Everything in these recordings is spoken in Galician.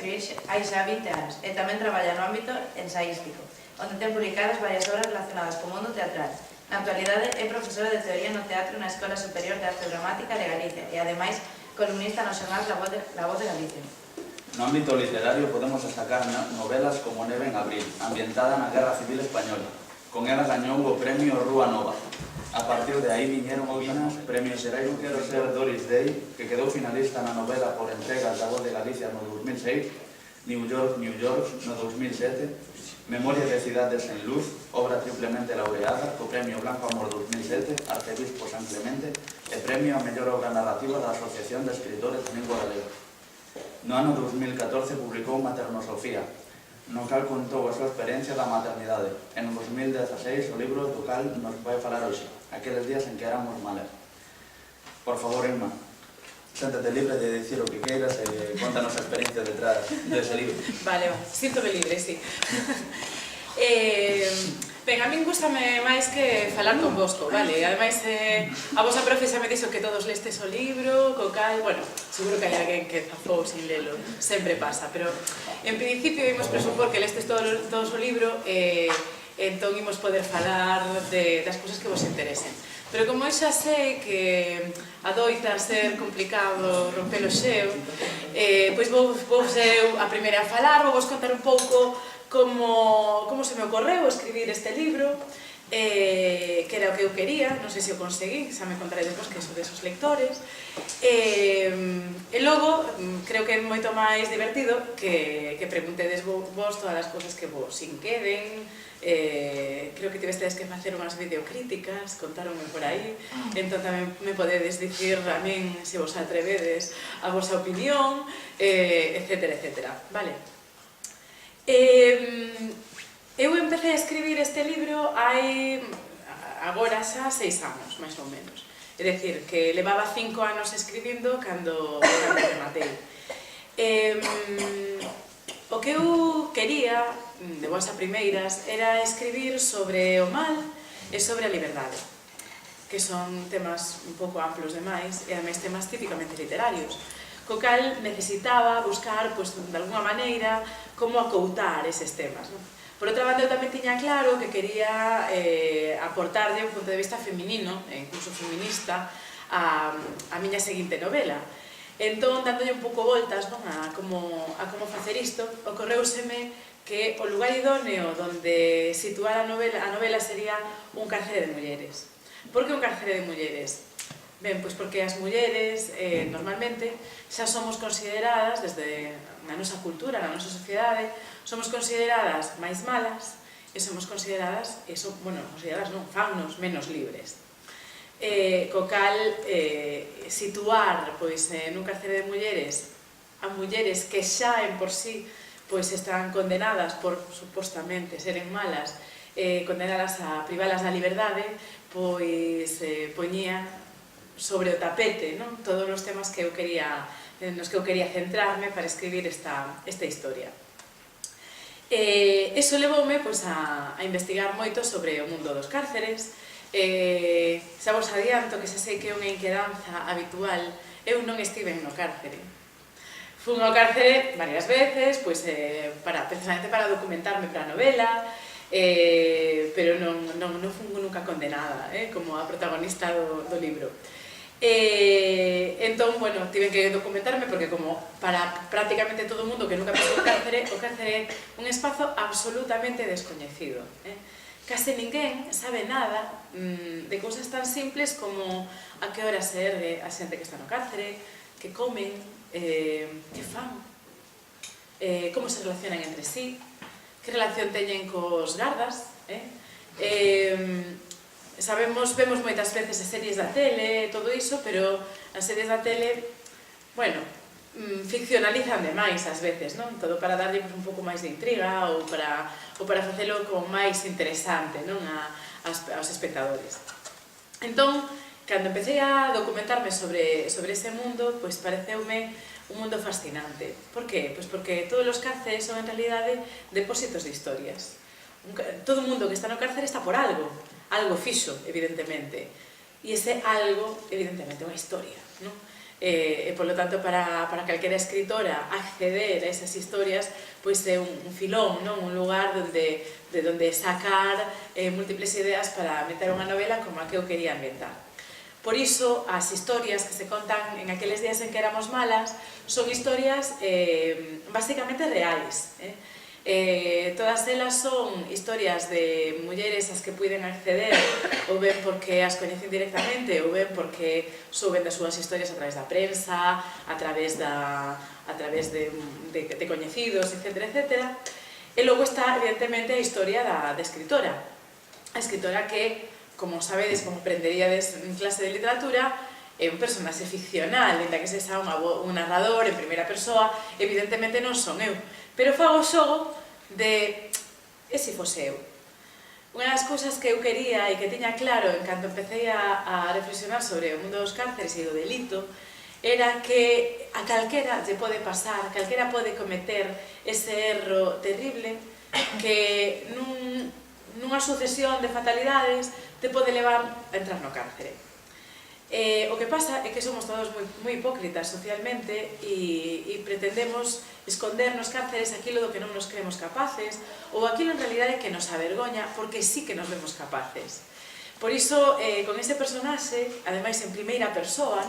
escribir hai xa 20 anos e tamén traballa no ámbito ensaístico, onde ten publicadas varias obras relacionadas co mundo teatral. Na actualidade é profesora de teoría no teatro na Escola Superior de Arte Dramática de Galicia e, ademais, columnista no xornal La Voz de Galicia. No ámbito literario podemos destacar novelas como Neve en Abril, ambientada na Guerra Civil Española. Con ela gañou o premio Rúa Nova. A partir de aí viñeron Ovinas, premios Xerais. Non quero ser Doris Day, que quedou finalista na novela por entregas da Voz de Galicia no 2006, New York, no 2007, Memoria de Cidades en Luz, obra triplemente laureada, co premio Blanco Amor 2007, Arcebispo San Clemente, e premio a mellor obra narrativa da Asociación de Escritores de Lingua Galega. No ano 2014 publicou Maternosofía, no cal contou a súa experiencia da maternidade. En 2016 o libro do cal nos vai falar hoxe, aqueles días en que éramos malas. Por favor, Inma, séntate libre de dicir o que queiras e contanos a experiencia detrás dese libro. Vale, síntome libre, sí. Ben, a min gustame máis que falar con vosco, vale? Ademais, a vosa profe xa me dixo que todos lestes o libro, co cal, bueno, seguro que hai alguén que zafou sin lelo, sempre pasa, pero en principio imos presupor que lestes todos o libro e entón imos poder falar das cousas que vos interesen. Pero como eu xa sei que adoita ser complicado romper o xeo, pois vou eu a primeira a falar, vou vos contar un pouco como se me ocorreu escribir este libro, que era o que eu quería, non sei se o conseguí, xa me contarei depois que son desos lectores, e logo creo que é moito máis divertido que preguntedes vos todas as cousas que vos inqueden. Creo que tivestedes que facer unhas videocríticas, contaronme por aí, entón tamén me podedes dicir a min se vos atrevedes a vosa opinión, etcétera, etcétera, vale? Eu empecé a escribir este libro hai agora xa 6 anos, máis ou menos. É dicir, que levaba 5 anos escribindo cando rematei. O que eu quería, de boas a primeiras, era escribir sobre o mal e sobre a liberdade, que son temas un pouco amplos demais e ademais temas típicamente literarios, co cal necesitaba buscar, de alguna maneira, como acoutar eses temas. Por outra banda, eu tamén tiña claro que quería aportarlle un punto de vista feminino, e incluso feminista, a miña seguinte novela. Entón, dándolle un pouco voltas a como facer isto, ocorreuseme que o lugar idóneo onde situar a novela sería un cárcere de mulleres. Por que un cárcere de mulleres? Ben, pois porque as mulleres, normalmente, xa somos consideradas, desde na nosa cultura, na nosa sociedade, somos consideradas máis malas e somos consideradas, fannos menos libres. Co cal, situar nun cárcere de mulleres a mulleres que xa en por sí están condenadas por, supostamente, seren malas, condenadas a privalas da liberdade, poñía sobre o tapete todos os temas nos que eu quería centrarme para escribir esta historia. Eso levoume a investigar moito sobre o mundo dos cárceres. Xa vos adianto que xa sei que é unha inquedanza habitual. Eu non estive no cárcere. Fui ao cárcere varias veces, precisamente para documentarme para a novela, pero non fui nunca condenada, como a protagonista do libro. Entón, tive que documentarme porque como para prácticamente todo o mundo que nunca pasou o cárcere é un espazo absolutamente descoñecido. Case ninguén sabe nada de cousas tan simples como a que hora se ergue a xente que está no cárcere, que comen, que fan, como se relacionan entre sí, que relación teñen cos gardas. Vemos moitas veces as series da tele e todo iso, pero as series da tele, ficcionalizan demais ás veces, non? Todo para darlle un pouco máis de intriga ou para facelo como máis interesante aos espectadores. Entón, cando empecé a documentarme sobre ese mundo, pareceume un mundo fascinante. Por que? Porque todos os cárceres son en realidade depósitos de historias. Todo o mundo que está no cárcere está por algo fixo, evidentemente. E ese algo, evidentemente, é unha historia, non? Polo tanto, para calquera escritora acceder a esas historias, pois é un filón, un lugar de donde sacar múltiples ideas para meter unha novela como a que eu quería ambientar. Por iso, as historias que se contan en aqueles días en que éramos malas son historias basicamente reais. Todas elas son historias de mulleres ás que puiden acceder ou ben porque as coñecen directamente ou ben porque souben das súas historias a través da prensa, a través de coñecidos, etc. E logo está, evidentemente, a historia da escritora. A escritora que, como sabedes, como aprenderíades en clase de literatura, é un personaxe ficcional, ainda que sexa un narrador en primeira persoa, evidentemente non son eu. Pero fago o xogo de e se fose eu. Unha das cousas que eu quería e que tiña claro en canto empecé a reflexionar sobre o mundo dos cárceres e do delito era que a calquera lle pode pasar, calquera pode cometer ese erro terrible que nunha sucesión de fatalidades te pode levar a entrar no cárcere. O que pasa é que somos todos moi hipócritas socialmente e pretendemos esconder nos cárceres aquilo do que non nos creemos capaces ou aquilo en realidade que nos avergoña porque sí que nos vemos capaces. Por iso, con ese personaxe, ademais en primeira persoa,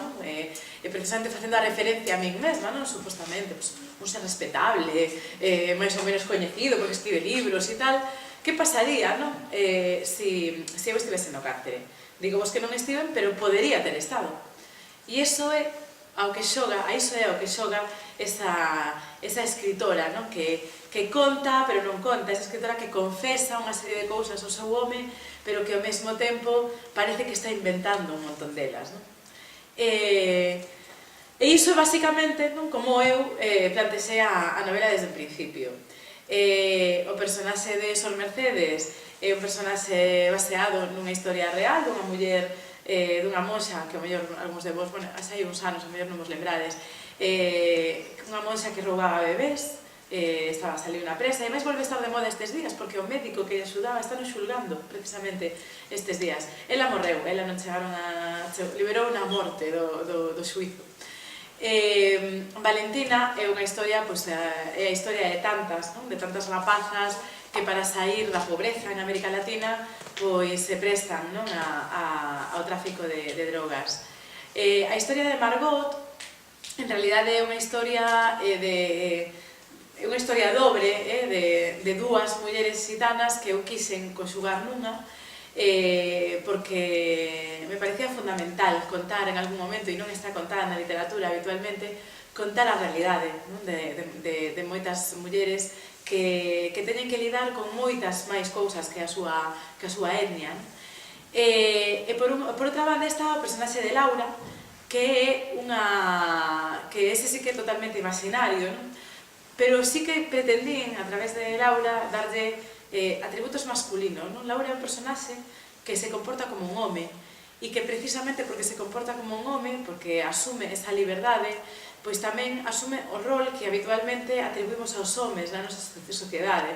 precisamente facendo a referencia a min mesma, supostamente, un ser respetable, máis ou menos coñecido porque escribe libros e tal, que pasaría se eu estivese no cárcere? Digo vos que non estiven, pero podería ter estado. E iso é ao que xoga esa escritora que conta, pero non conta, esa escritora que confesa unha serie de cousas ao seu home, pero que ao mesmo tempo parece que está inventando un montón delas. E iso é basicamente como eu plantexei a novela desde o principio. O personaxe de Sol Mercedes é un personaxe baseado nunha historia real dunha muller, dunha monxa que ao mellor algúns de vos, hai uns anos, ao mellor non vos lembrades, unha monxa que roubaba bebés, estaba a salir unha presa e máis volve a estar de moda estes días porque o médico que lle axudaba está no xulgando precisamente estes días. Ela morreu, ela non chegaron a... liberou na morte do xuízo. Valentina é unha historia, é a historia de tantas rapazas que para sair da pobreza en América Latina se prestan ao tráfico de drogas. A historia de Margot en realidade é unha historia dobre de dúas mulleres xitanas que eu quixen conxugar nunha porque me parecía fundamental contar en algún momento, e non está contada na literatura habitualmente, contar a realidade de moitas mulleres que teñen que lidar con moitas máis cousas que a súa etnia. E por outra banda está o personaxe de Laura, que ese sí que é totalmente imaginario, pero sí que pretendín, a través de Laura, darlle atributos masculinos. Laura é un personaxe que se comporta como un home e que precisamente porque se comporta como un home, porque asume esa liberdade, pois tamén asume o rol que habitualmente atribuímos aos homes na nosa sociedade,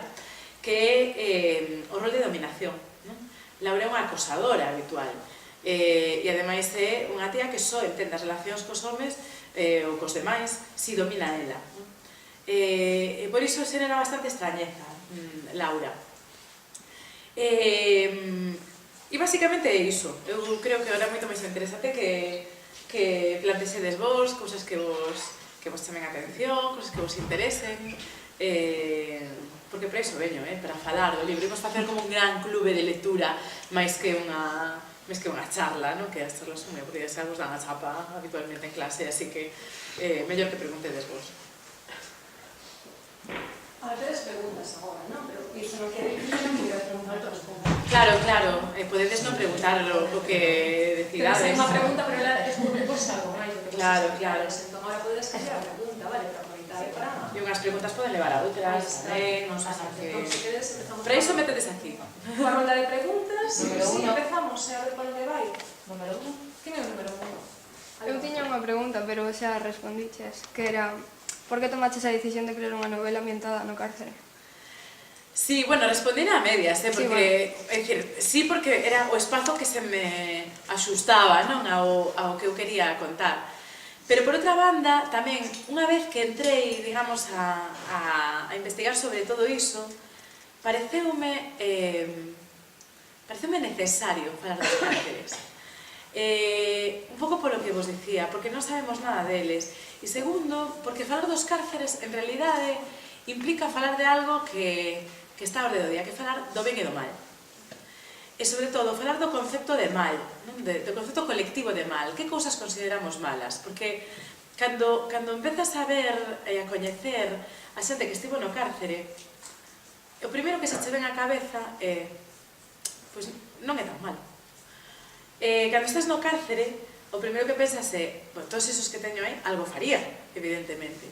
que é o rol de dominación. Laura é unha acosadora habitual e ademais é unha tía que só entende as relacións cos homes ou cos demais si domina ela. E por iso xenera bastante extrañeza Laura. E basicamente é iso. Eu creo que era moito máis interesante que plantexedes vos, cousas que vos chamen a atención, cousas que vos interesen, porque para iso veño, para falar do libro. Imos facer como un gran clube de lectura máis que unha charla, que as charlas son porque xa vos dan a chapa habitualmente en clase, así que mellor que preguntedes vos. A veces preguntas agora, non? Pero iso non quere dicir que non quero preguntar todas as preguntas. Claro, podedes non preguntar o que decidades. Pero se é unha pregunta, pero ela descubre algo máis do que Claro. Entón, agora podedes cambiar a pregunta, vale? Para aproveitar para... E unhas preguntas poden levar a outras, non sei que... Entón, se queres, empezamos... Para iso metedes aquí. Unha ronda de preguntas. Número Sí, uno. empezamos, a ver por onde vai. Número 1. Quen é o número 1? Eu tiña unha pregunta, pero xa respondiches, que era por que tomaches a decisión de crear unha novela ambientada no cárcere? Sí, bueno, respondín a medias, porque, Sí, é dicir, sí, porque era o espazo que se me axustaba, non, ao que eu quería contar. Pero por outra banda, tamén, unha vez que entrei, digamos, a investigar sobre todo iso, pareceume necesario falar dos cárceres. Un pouco polo que vos dicía, porque non sabemos nada deles. E segundo, porque falar dos cárceres, en realidade, implica falar de algo que está ao orde do día, que falar do ben e do mal. E, sobre todo, falar do concepto de mal, do concepto colectivo de mal. Que cousas consideramos malas? Porque cando empezas a ver e a coñecer a xente que estivo no cárcere, o primeiro que se che ven á cabeza é pois non é tan malo. Cando estás no cárcere, o primeiro que pensas é todos esos que teño aí, algo farían, evidentemente.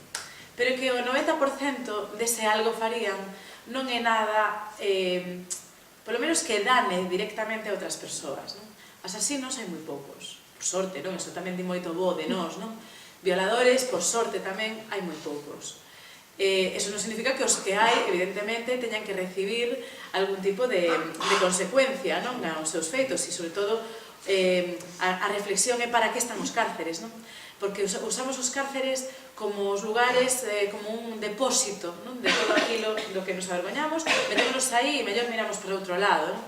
Pero que o 90% dese algo farían non é nada... polo menos que dane directamente a outras persoas, non? Asasinos hai moi poucos, por sorte, non? Iso tamén di moito bo de nós, non? Violadores, por sorte tamén, hai moi poucos. Eso non significa que os que hai, evidentemente, teñan que recibir algún tipo de consecuencia, non? Aos seus feitos, e, sobre todo, a reflexión é para que están os cárceres, non? Porque usamos os cárceres como os lugares, como un depósito, non? De todo aquilo do que nos avergoñamos, metémonos aí e mellor miramos para outro lado, non?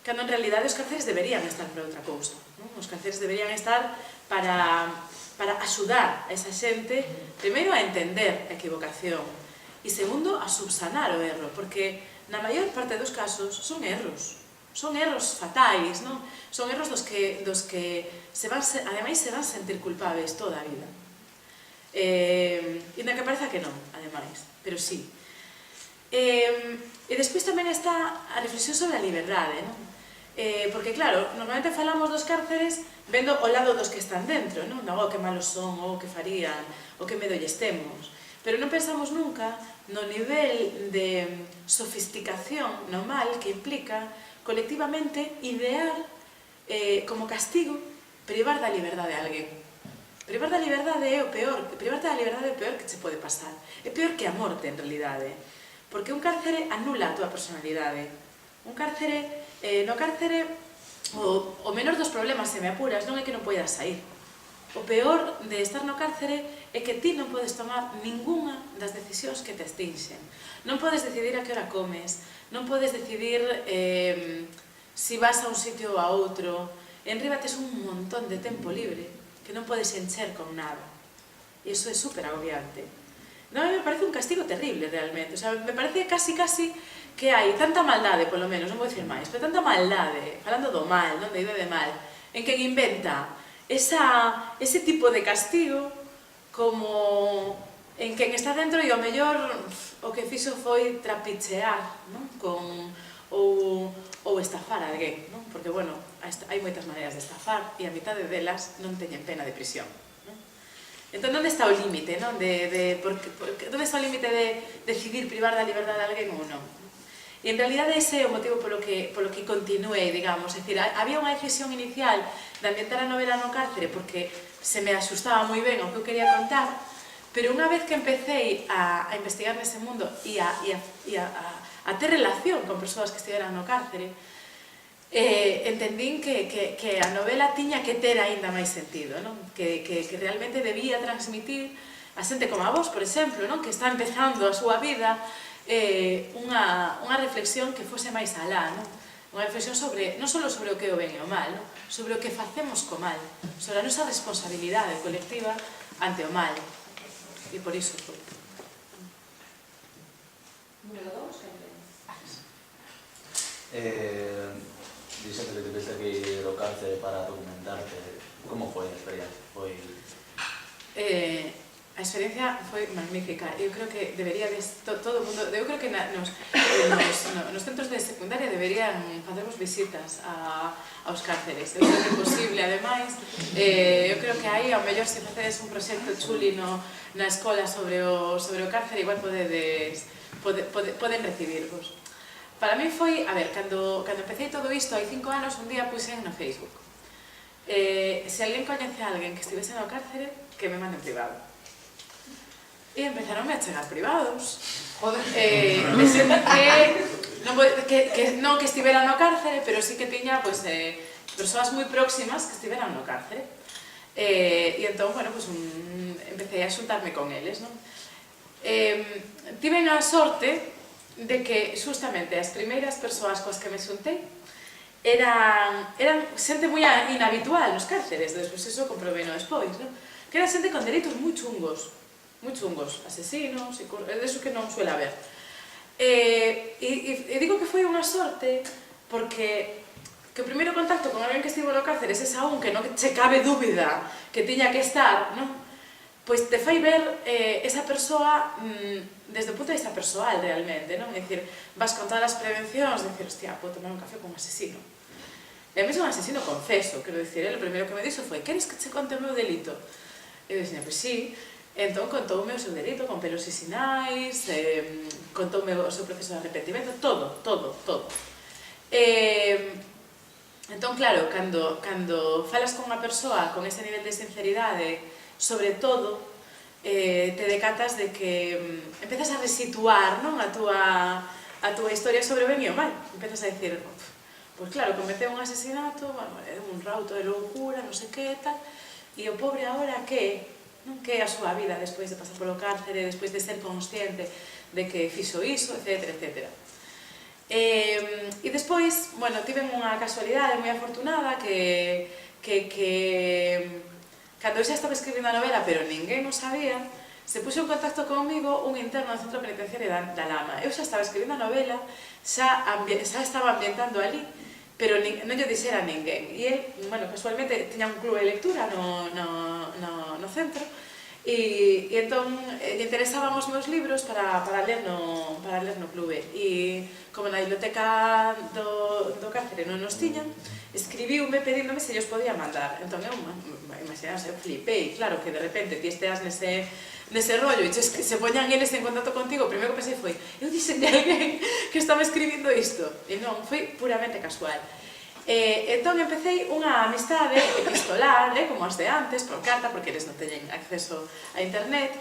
Cando en realidade os cárceres deberían estar para outra cousa, non? Os cárceres deberían estar para axudar a esa xente, primeiro a entender a equivocación e segundo a subsanar o erro, porque na maior parte dos casos son erros fatais, non? Son erros dos que ademais se van sentir culpables toda a vida. E na que pareza que non, ademais, pero sí. E despois tamén está a reflexión sobre a liberdade, non? Porque, claro, normalmente falamos dos cárceres vendo o lado dos que están dentro, non? O que malos son, o que farían, o que medo lles temos. Pero non pensamos nunca no nivel de sofisticación no mal que implica colectivamente idear como castigo privar da liberdade a alguén. Privar da liberdade é o peor, privarte da liberdade é o peor que che pode pasar. É peor que a morte, en realidade. Porque un cárcere anula a túa personalidade. Un cárcere, no cárcere, o menor dos problemas, se me apuras, non é que non poidas sair. O peor de estar no cárcere é que ti non podes tomar ningunha das decisións que te extinxen. Non podes decidir a que hora comes, non podes decidir si vas a un sitio ou a outro. Enriba tes un montón de tempo libre que non podes encher con nada. E iso é super agobiante. Non, me parece un castigo terrible, realmente. O sea, me parece casi que hai tanta maldade, polo menos, non vou dicir máis, pero tanta maldade, falando do mal, non de idea de mal, en quen inventa ese tipo de castigo como en quen está dentro e ao mellor o que fixo foi trapichear, non? Ou estafar a alguén, non? Porque, bueno, hai moitas maneiras de estafar e a mitade delas non teñen pena de prisión, non? Entón, onde está o límite, non? Onde está o límite de decidir privar da liberdade a alguén ou non? E, en realidade, ese é o motivo polo que continuei, digamos. É dicir, había unha decisión inicial de ambientar a novela no cárcere porque se me asustaba moi ben o que eu quería contar, pero unha vez que empecé a investigar nese mundo e a ter relación con persoas que estiveran no cárcere, entendín que a novela tiña que ter aínda máis sentido, non? Que realmente debía transmitir a xente como a vos, por exemplo, non? Que está empezando a súa vida, unha reflexión que fose máis alá, non? Unha reflexión non só sobre o que é o ben e o mal, non? Sobre o que facemos co mal, sobre a nosa responsabilidade colectiva ante o mal. E por iso foi. Número 2, sempre. Dixete que tiveste que ir ao cárcere para documentarte. Como foi a experiencia? A experiencia foi magnífica. Eu creo que debería todo o mundo, eu creo que nos centros de secundaria deberían facermos visitas aos cárceres. Eu creo que é posible, ademais. Eu creo que aí, ao mellor, se facedes un proxecto chuli na escola sobre o cárcere, igual poden recibirvos. Para mí foi, a ver, cando empecé todo isto, hai 5 anos, un día puxen no Facebook. Se alguén coñece a alguén que estivese no cárcere, que me mande en privado. E empezaronme a chegar privados. De xente que non que estivera no cárcere, pero sí que tiña persoas moi próximas que estiveran no cárcere. E entón, bueno, pues, empecé a xuntarme con eles, non? Tiven a sorte de que, justamente, as primeiras persoas coas que me xuntei eran xente moi inhabitual nos cárceres, despois eso comprobei no despois, non? Que era xente con delitos moi chungos, asesinos, eso que non suele haber. E digo que foi unha sorte porque o primeiro contacto con alguén que estivo no cárcere, ese aún que non che cabe dúbida que tiña que estar, non? Pois te fai ver esa persoa desde o punto de vista persoal realmente, non? É dicir, vas con todas as prevencións, dicir, hostia, podo tomar un café con un asesino. E a mí é un asesino confeso, quero dicir, o primeiro que me dixo foi, queres que che conte o meu delito? E eu dixen, pois sí. Entón contoume o seu delito con pelos e sinais, contoume o seu proceso de arrepentimento, todo. Entón, claro, cando falas con unha persoa con ese nivel de sinceridade, sobre todo, te decatas de que empezas a resituar, non, a túa historia sobre o ben e o mal. Empezas a dicir, pois claro, cometeu un asesinato, un rauto de loucura, non sei que, tal, e o pobre agora que, non, que é a súa vida despois de pasar polo cárcere, despois de ser consciente de que fixo iso, etc. E despois, bueno, tiven unha casualidade moi afortunada que cando eu xa estaba escribindo a novela, pero ninguén o sabía, se puxo en contacto comigo un interno do centro penitenciario da Lama. Eu xa estaba escribindo a novela, xa estaba ambientando ali, pero non lle dixera a ninguén. E ele, bueno, casualmente, tiña un club de lectura no centro, e entón lle interesaban os meus libros para ler no clube. E como na biblioteca do cárcere non nos tiñan, escribiume pedíndome se ellos podía mandar. Entón eu, imaginase, eu flipei, claro, que de repente ti esteas nese rollo e se poñan eles en contacto contigo, o primeiro que pensei foi, eu dixen de alguén que estaba escribindo isto. E non, foi puramente casual. Entón empecé unha amistade epistolar, como as de antes, por carta, porque eles non teñen acceso a internet.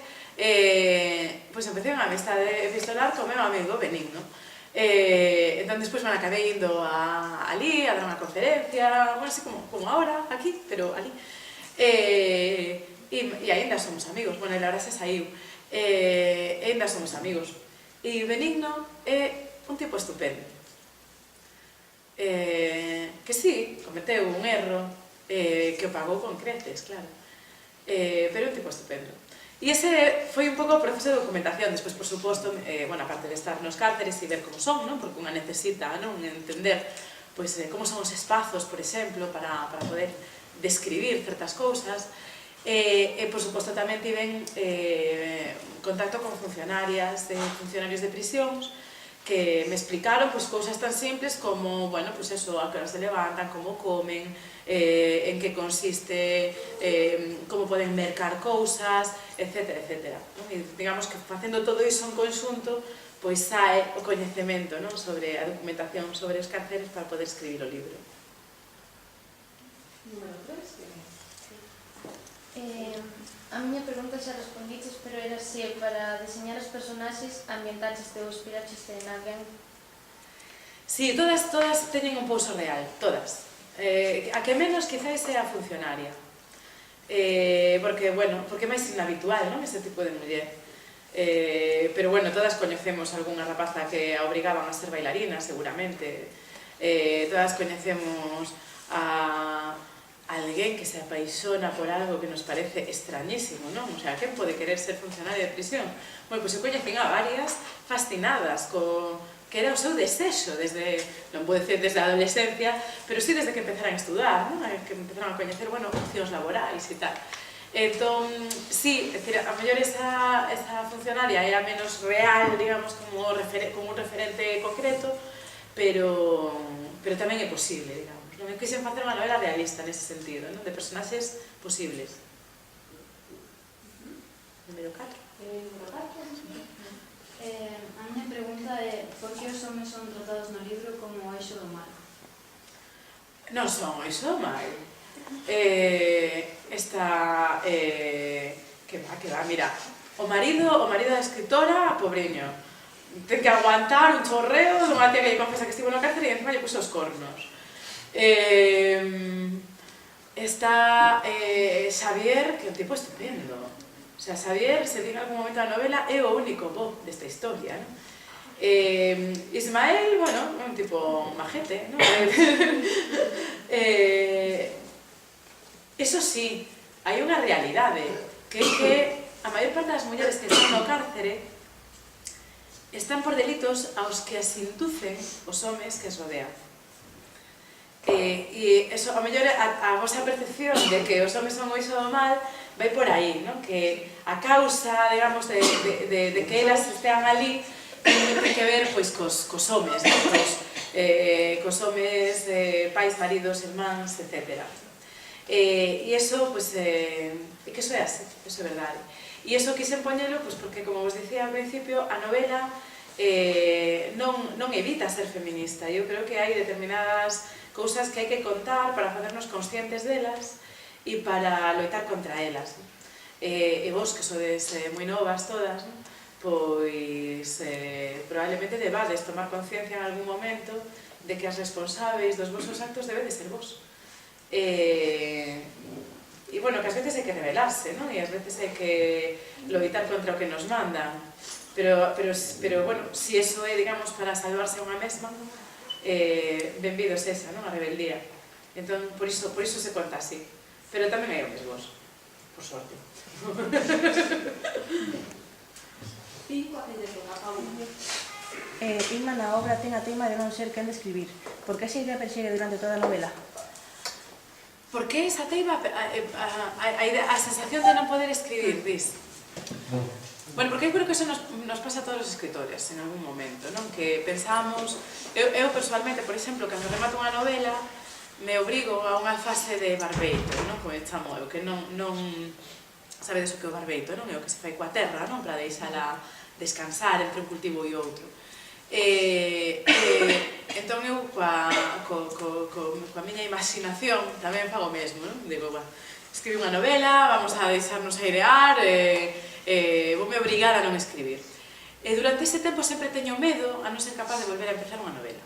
Pois empecé unha amistade epistolar co meu amigo Benigno. Entón despois me acabei indo ali a dar unha conferencia, bueno, así como ahora, aquí, pero ali. E aínda somos amigos, bueno, e la verdad se saiu. E aínda somos amigos. E Benigno é un tipo estupendo. Que sí, cometeu un erro, que o pagou con creces, claro. Pero é un tipo estupendo. E ese foi un pouco o proceso de documentación. Despois, por suposto, bueno, aparte de estar nos cárceres e ver como son, non? Porque unha necesita, non, entender pois, como son os espazos, por exemplo, para poder describir certas cousas. E, por suposto, tamén tiven contacto con funcionarios de prisións que me explicaron pois, cousas tan simples como, bueno, pois eso, a que horas se levantan, como comen, en que consiste, como poden mercar cousas, etc. E, digamos que facendo todo iso en conxunto, pois sae o coñecemento, non, sobre a documentación sobre os cárceres para poder escribir o libro. Número 3. A miña pregunta xa respondiches, pero era se para diseñar os personaxes ambientaches ou inspiraches en alguén. Sí, todas teñen un pouso real, todas. A que menos quizás sea a funcionaria. Porque, bueno, porque é máis inhabitual, non, ese tipo de muller. Pero, bueno, todas coñecemos algunha rapaza que a obrigaban a ser bailarina, seguramente. Todas coñecemos a alguén que se apaixona por algo que nos parece extrañísimo, non? O sea, quen pode querer ser funcionaria de prisión? Bueno, pois eu coñecín a varias fascinadas co que era o seu desexo desde, non vou decir desde a adolescencia, pero sí desde que empezaran a estudar, non? Que empezaron a coñecer, bueno, opcións laborais e tal. Entón, sí, é dicir, a mellor esa funcionaria é a menos real, digamos, como un referente concreto, pero tamén é posible, digamos. Non me quixen facer unha novela realista nese sentido, non? De personaxes posibles. Número 4. A miña pregunta é por que os homes son tratados no libro como o eixo do mal? Non son o eixo do mal. Que va, mira, o marido da escritora, pobriño, ten que aguantar un chorreo de unha tía que lle confesa que estivo no cárcere e encima lle puso os cornos. Está Xavier, que é un tipo estupendo. O sea, Xavier, se di en algún momento da novela, é o único bo desta historia, non? Ismael, bueno, é un tipo majete, non? Eso sí, hai unha realidade, que é que a maior parte das mulleres que están no cárcere están por delitos aos que as inducen os homes que as rodean. E eso, a mellor, a vosa percepción de que os homes son o iso do mal vai por aí, non? Que a causa, digamos, de que elas estean ali ten que ver, pois, cos homes, non? Cos homes, pais, maridos, irmáns, etc. E iso, pois, que iso é así, iso é verdade. E iso quixen poñelo, pois, porque, como vos dicía ao principio, a novela non evita ser feminista. Eu creo que hai determinadas cousas que hai que contar para facernos conscientes delas e para loitar contra elas. E vos, que sodes moi novas todas, pois probablemente debades tomar conciencia en algún momento de que as responsáveis dos vosos actos debedes ser vos. E, bueno, que ás veces hai que rebelarse, non? E ás veces hai que loitar contra o que nos mandan. Pero bueno, si eso é, digamos, para salvarse a unha mesma, benvidos esa, non? A rebeldía. Entón, por iso se conta así. Pero tamén hai homes vos, por sorte. Inma na obra ten a teima de non ser quen de escribir. Por que esa idea persegue durante toda a novela? Por que esa teima, a sensación de non poder escribir, dis? Bueno, porque eu creo que eso nos pasa a todos os escritores en algún momento, non? Que pensamos... Eu personalmente, por exemplo, cando remato unha novela, me obrigo a unha fase de barbeito, non? Como chamo eu, que non... Sabedes o que é o barbeito, non? É o que se fai coa terra, non? Para deixala descansar entre un cultivo e outro. Entón eu, coa miña imaginación, tamén fago o mesmo, non? Digo, escribí unha novela, vamos a deixarnos airear, voume obrigar a non escribir. E durante ese tempo sempre teño medo a non ser capaz de volver a empezar unha novela.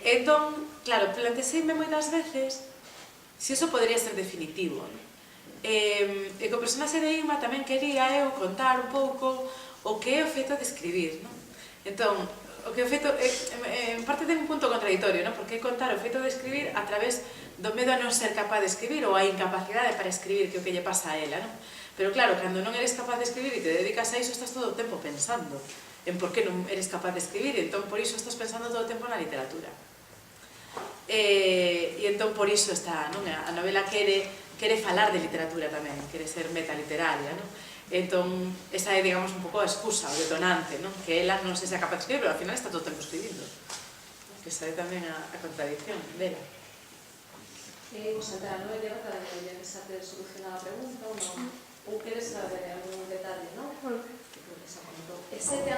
Entón, claro, planteseime moitas veces se iso podría ser definitivo, non? E co personaxe de Inma tamén quería eu contar un pouco o que é o feito de escribir, non? Entón, o que é o feito, en parte ten un punto contradictorio, non? Porque é contar o feito de escribir a través do medo a non ser capaz de escribir ou a incapacidade para escribir, que é o que lle pasa a ela, non? Pero claro, cando non eres capaz de escribir e te dedicas a iso, estás todo o tempo pensando en por que non eres capaz de escribir, e entón por iso estás pensando todo o tempo na literatura. E entón por iso está, non? A novela quere falar de literatura tamén, quere ser metaliteraria, non? Entón, esa é, digamos, un pouco a excusa, o detonante, non? Que ela non se sea capaz de escribir, pero ao final está todo o tempo escribindo. Que esa é tamén a contradicción dela. Vos entrar no debate de que xa te solucionado a pregunta ou non? Ou queres saber algún detalle, non? Se te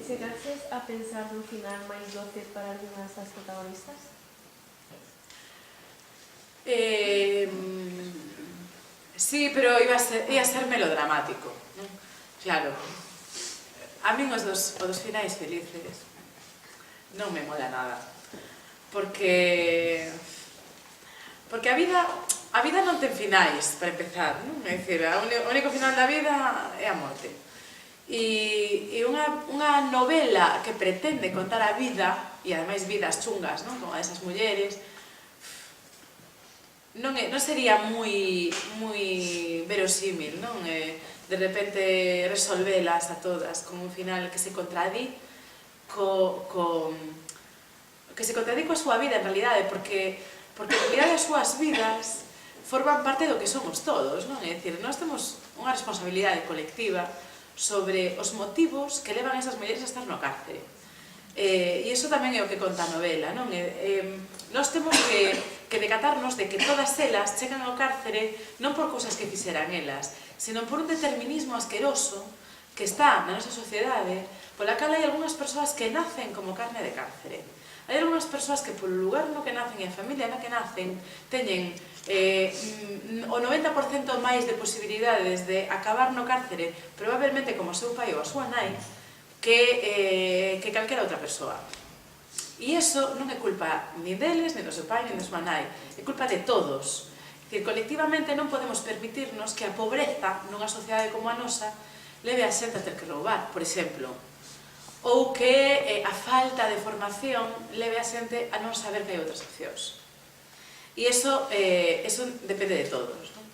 chegaches a pensar nun final máis doce para algunhas das protagonistas? Sí, pero ia ser melodramático, non? Claro, a min os dos finais felices non me mola nada, porque a vida non ten finais, para empezar, non? É dicir, o único final da vida é a morte. E unha novela que pretende contar a vida, e ademais vidas chungas, non? Como a esas mulleres, non sería moi verosímil, non? De repente resolvelas a todas con un final que se contradí coa súa vida en realidade, porque en realidade as súas vidas forman parte do que somos todos, non? É dicir, nós temos unha responsabilidade colectiva sobre os motivos que levan esas mulleres a estar no cárcere. E iso tamén é o que conta a novela, non? Nós temos que decatarnos de que todas elas chegan ao cárcere non por cousas que fixeran elas, sino por un determinismo asqueroso que está na nosa sociedade, pola cal hai algunhas persoas que nacen como carne de cárcere. Hai algunhas persoas que polo lugar no que nacen e a familia na que nacen teñen o 90% máis de posibilidades de acabar no cárcere, probablemente como o seu pai ou a súa nai, que calquera outra persoa. E iso non é culpa ni deles, ni do seu pai, ni do súa nai, é culpa de todos. Que colectivamente non podemos permitirnos que a pobreza nunha sociedade como a nosa leve a xente a ter que roubar, por exemplo, ou que a falta de formación leve a xente a non saber que hai outras opcións. E iso depende de todos, non?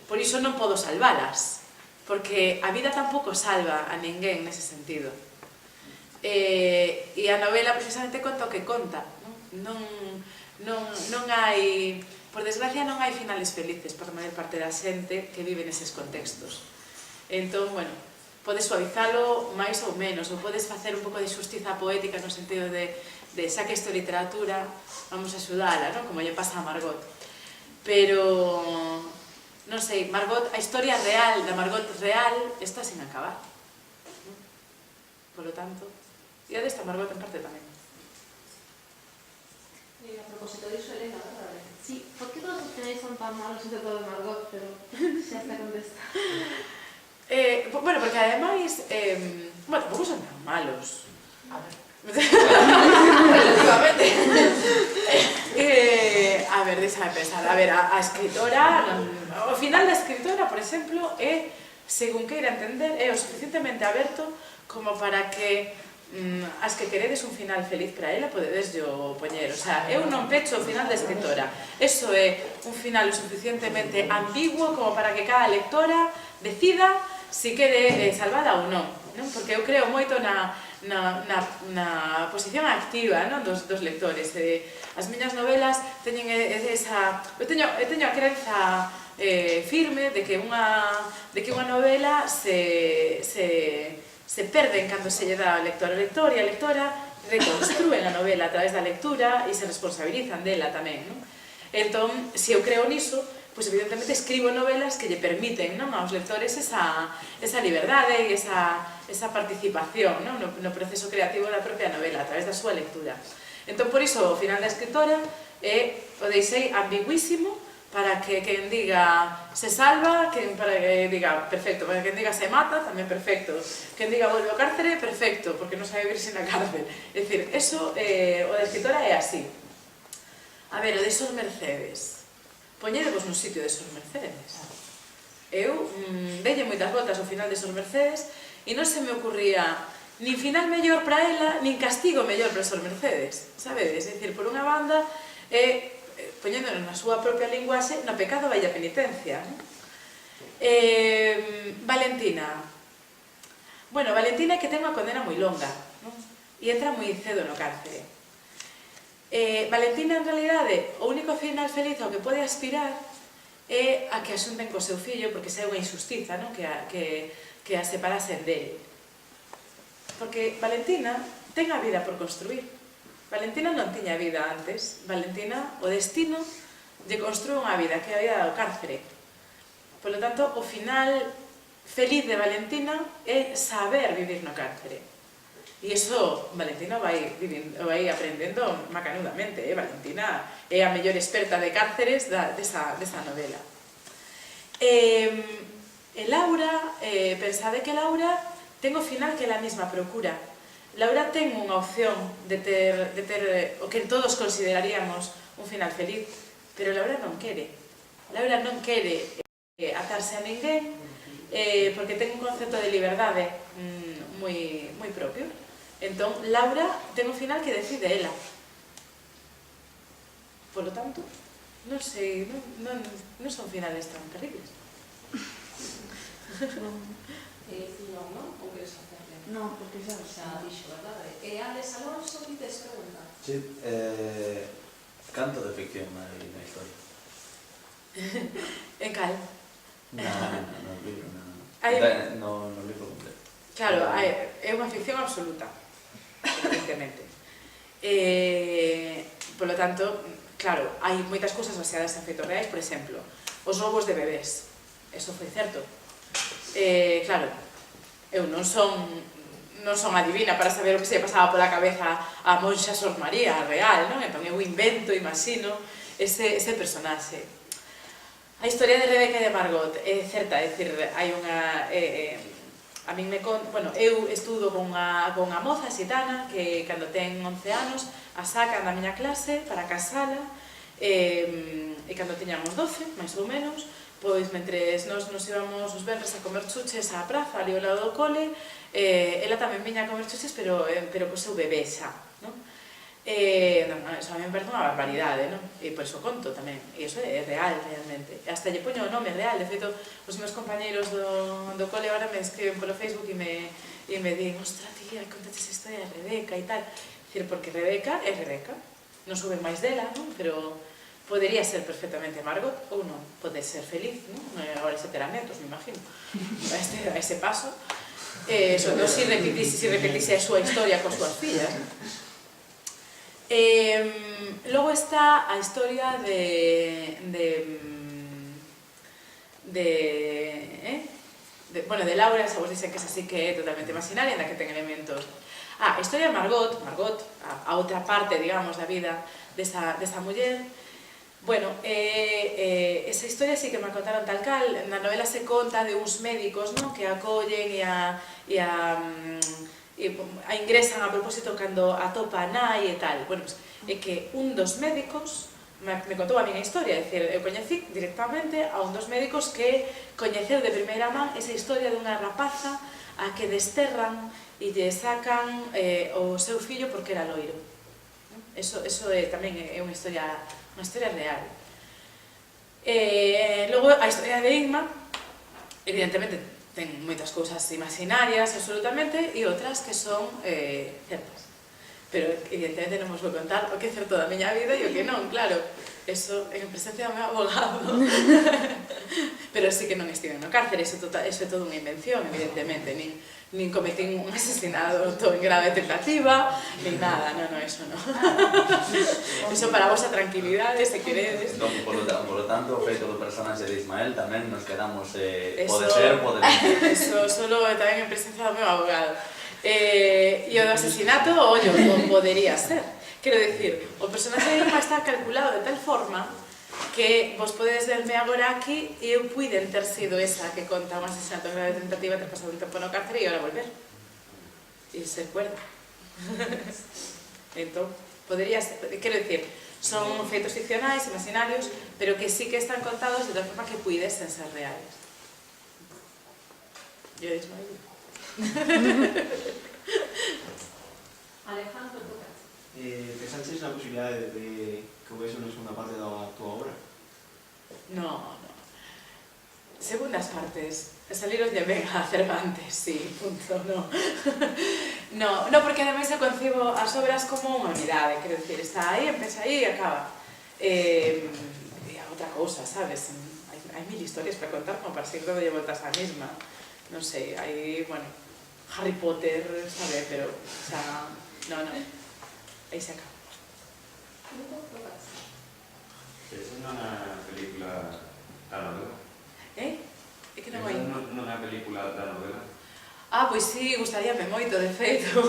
Por iso non podo salvalas, porque a vida tampouco salva a ninguén nese sentido. E a novela precisamente conta o que conta, non hai, por desgracia non hai finales felices para a maior parte da xente que vive neses contextos. Entón, bueno, podes suavizalo máis ou menos, ou podes facer un pouco de xustiza poética no sentido de xa que isto é literatura, vamos a axudala, non? Como lle pasa a Margot. Pero, non sei, Margot, a historia real da Margot real está sin acabar. Por lo tanto, e a desta Margot en parte tamén. E a propósito disso, Elena, verdade? Sí, ¿por qué todos los finales son tan malos, sobre todo de Margot? Pero ya está contestado. Bueno, porque ademais, bueno, tampouco son tan malos. A ver. Relativamente. A ver, deixame pensar. A ver, a escritora, o final da escritora, por exemplo, é, según queira entender, é o suficientemente aberto como para que as que queredes un final feliz para ela podedes yo poñer. O sea, eu non pecho o final da escritora. Eso é un final o suficientemente ambiguo como para que cada lectora decida se quere salvada ou non. Porque eu creo moito na posición activa dos lectores. As miñas novelas teñen esa... Eu teño a crenza firme de que unha novela se perden cando se lle dá ao lector. O lector e a lectora reconstrúen a novela a través da lectura e se responsabilizan dela tamén. Entón, se eu creo niso, pois evidentemente escribo novelas que lle permiten aos lectores esa liberdade e esa participación no proceso creativo da propia novela a través da súa lectura. Entón, por iso, o final da escritora o deixei ambiguísimo para que quen diga se salva, para que diga perfecto, para que quen diga se mata, tamén perfecto, quen diga volve ao cárcere, perfecto, porque non sabe virse na cárcel. É dicir, eso, o da escritora é así. A ver, o de Sor Mercedes. Poñedevos no sitio de Sor Mercedes. Eu delle moitas voltas ao final de Sor Mercedes e non se me ocurría nin final mellor para ela, nin castigo mellor para Sor Mercedes, sabedes? É dicir, por unha banda, poñéndonos na súa propia linguaxe, no pecado vai a penitencia. Valentina. Bueno, Valentina é que ten unha condena moi longa, e entra moi cedo no cárcere. Valentina, en realidade, o único final feliz ao que pode aspirar é a que a xunten co seu fillo, porque xa é unha injustiza que a separasen dele. Porque Valentina ten a vida por construir. Valentina non tiña vida antes. Valentina, o destino, lle construe unha vida, que é a vida do cárcere. Por lo tanto, o final feliz de Valentina é saber vivir no cárcere. E iso Valentina vai aprendendo macanudamente. Valentina é a mellor experta de cárceres desa novela. E Laura, pensade que Laura ten o final que ela mesma procura. Laura ten unha opción de ter o que todos consideraríamos un final feliz, pero Laura non quere. Laura non quere atarse a ninguén porque ten un concepto de liberdade moi propio. Entón, Laura ten un final que decide ela. Por lo tanto, non sei, non son finales tan terribles. Non? Ou queres facerle? Non, porque xa dixo, verdade? E Alex Alonso, que tes pregunta? Sí, canto de ficción hai na historia? En cal? No libro, no libro completo. Claro, é unha ficción absoluta, evidentemente. Por lo tanto, claro, hai moitas cousas baseadas en feitos reais, por exemplo, os roubos de bebés. Eso foi certo. Claro, eu non son adivina para saber o que se pasaba pola cabeza a monxa Sor María real, non? Entón eu invento, imagino ese personaxe. A historia de Rebeca e de Margot é certa, é dicir, hai unha... a min me conta, bueno, eu estudo con unha moza xitana que cando ten 11 anos a sacan da miña clase para casala e cando tiñamos 12, máis ou menos, pois mentres nos íbamos os venres a comer chuches á praza ali ao lado do cole, ela tamén viña a comer chuches pero co seu bebé xa, non? Eso a mí me parece unha barbaridade, non? E por iso conto tamén, e iso é real realmente, hasta lle poño o nome real. De feito, os meus compañeiros do cole ahora me escriben polo Facebook e me din, ostra tía, contaches a historia de Rebeca e tal. Dicir, porque Rebeca é Rebeca, non souben máis dela, non? Pero podería ser perfectamente Margot ou non, pode ser feliz, non? Agora se terá netos, me imagino, a ese paso. Sobre todo se repetise a súa historia coas súas fillas. Logo está a historia de Laura, xa vos dixen que é así que é totalmente imaginaria, na que ten elementos. A historia de Margot, a outra parte, digamos, da vida desta muller. Bueno, esa historia sí que me contaron tal cal. Na novela se conta de uns médicos, non, que acollen e a ingresan a propósito cando atopa a nai e tal. Bueno, pues, é que un dos médicos me contou a miña historia, é dicir, eu coñecí directamente a un dos médicos que coñeceu de primeira man esa historia dunha rapaza a que desterran e lle sacan o seu fillo porque era loiro. Eso tamén é unha historia real. Logo, a historia de Inma, evidentemente, ten moitas cousas imaginarias, absolutamente, e outras que son certas. Pero, evidentemente, non vos vou contar o que é certo da miña vida e o que non, claro. Eso, en presencia do meu abogado. Pero sí que non estive no cárcere, eso é todo unha invención, evidentemente. Nin cometín un asesinato en grave tentativa, nin nada, non, eso non. Eso para a vosa tranquilidade, se queredes. Entón, por lo tanto, o feito do personaxe de Ismael tamén nos quedamos, pode ser, pode non. Eso solo tamén en presencia do meu abogado. E o do asesinato, ollo, non podería ser. Quero dicir, o personaxe de Irma está calculado de tal forma que vos podedes verme agora aquí e eu puiden ter sido esa que conta un asesinato en grave tentativa, ter pasado un tempo no cárcere e ahora volver. E se acuerda. Entón, podería ser, quero dicir, son feitos ficcionais, imaginarios, pero que sí que están contados de tal forma que puidesen ser reales. Yo Ismael. Alejandro, toca. Pensaches na posibilidade de que houvese unha segunda parte da tua obra? No. Segundas partes. Saliros de Vega a Cervantes, sí, punto, no. No, porque ademais eu concibo as obras como unha unidade, quero dicir, está aí, empeza aí e acaba. E a outra cousa, sabes? Hai mil historias para contar como para seguir dando voltas á mesma. Non sei, hai, bueno, Harry Potter, sabe, pero, xa, no, aí se acaba. Esa non é a película da novela? É que non hai? Non é a película da novela? Pois sí, gustaríame moito, de feito.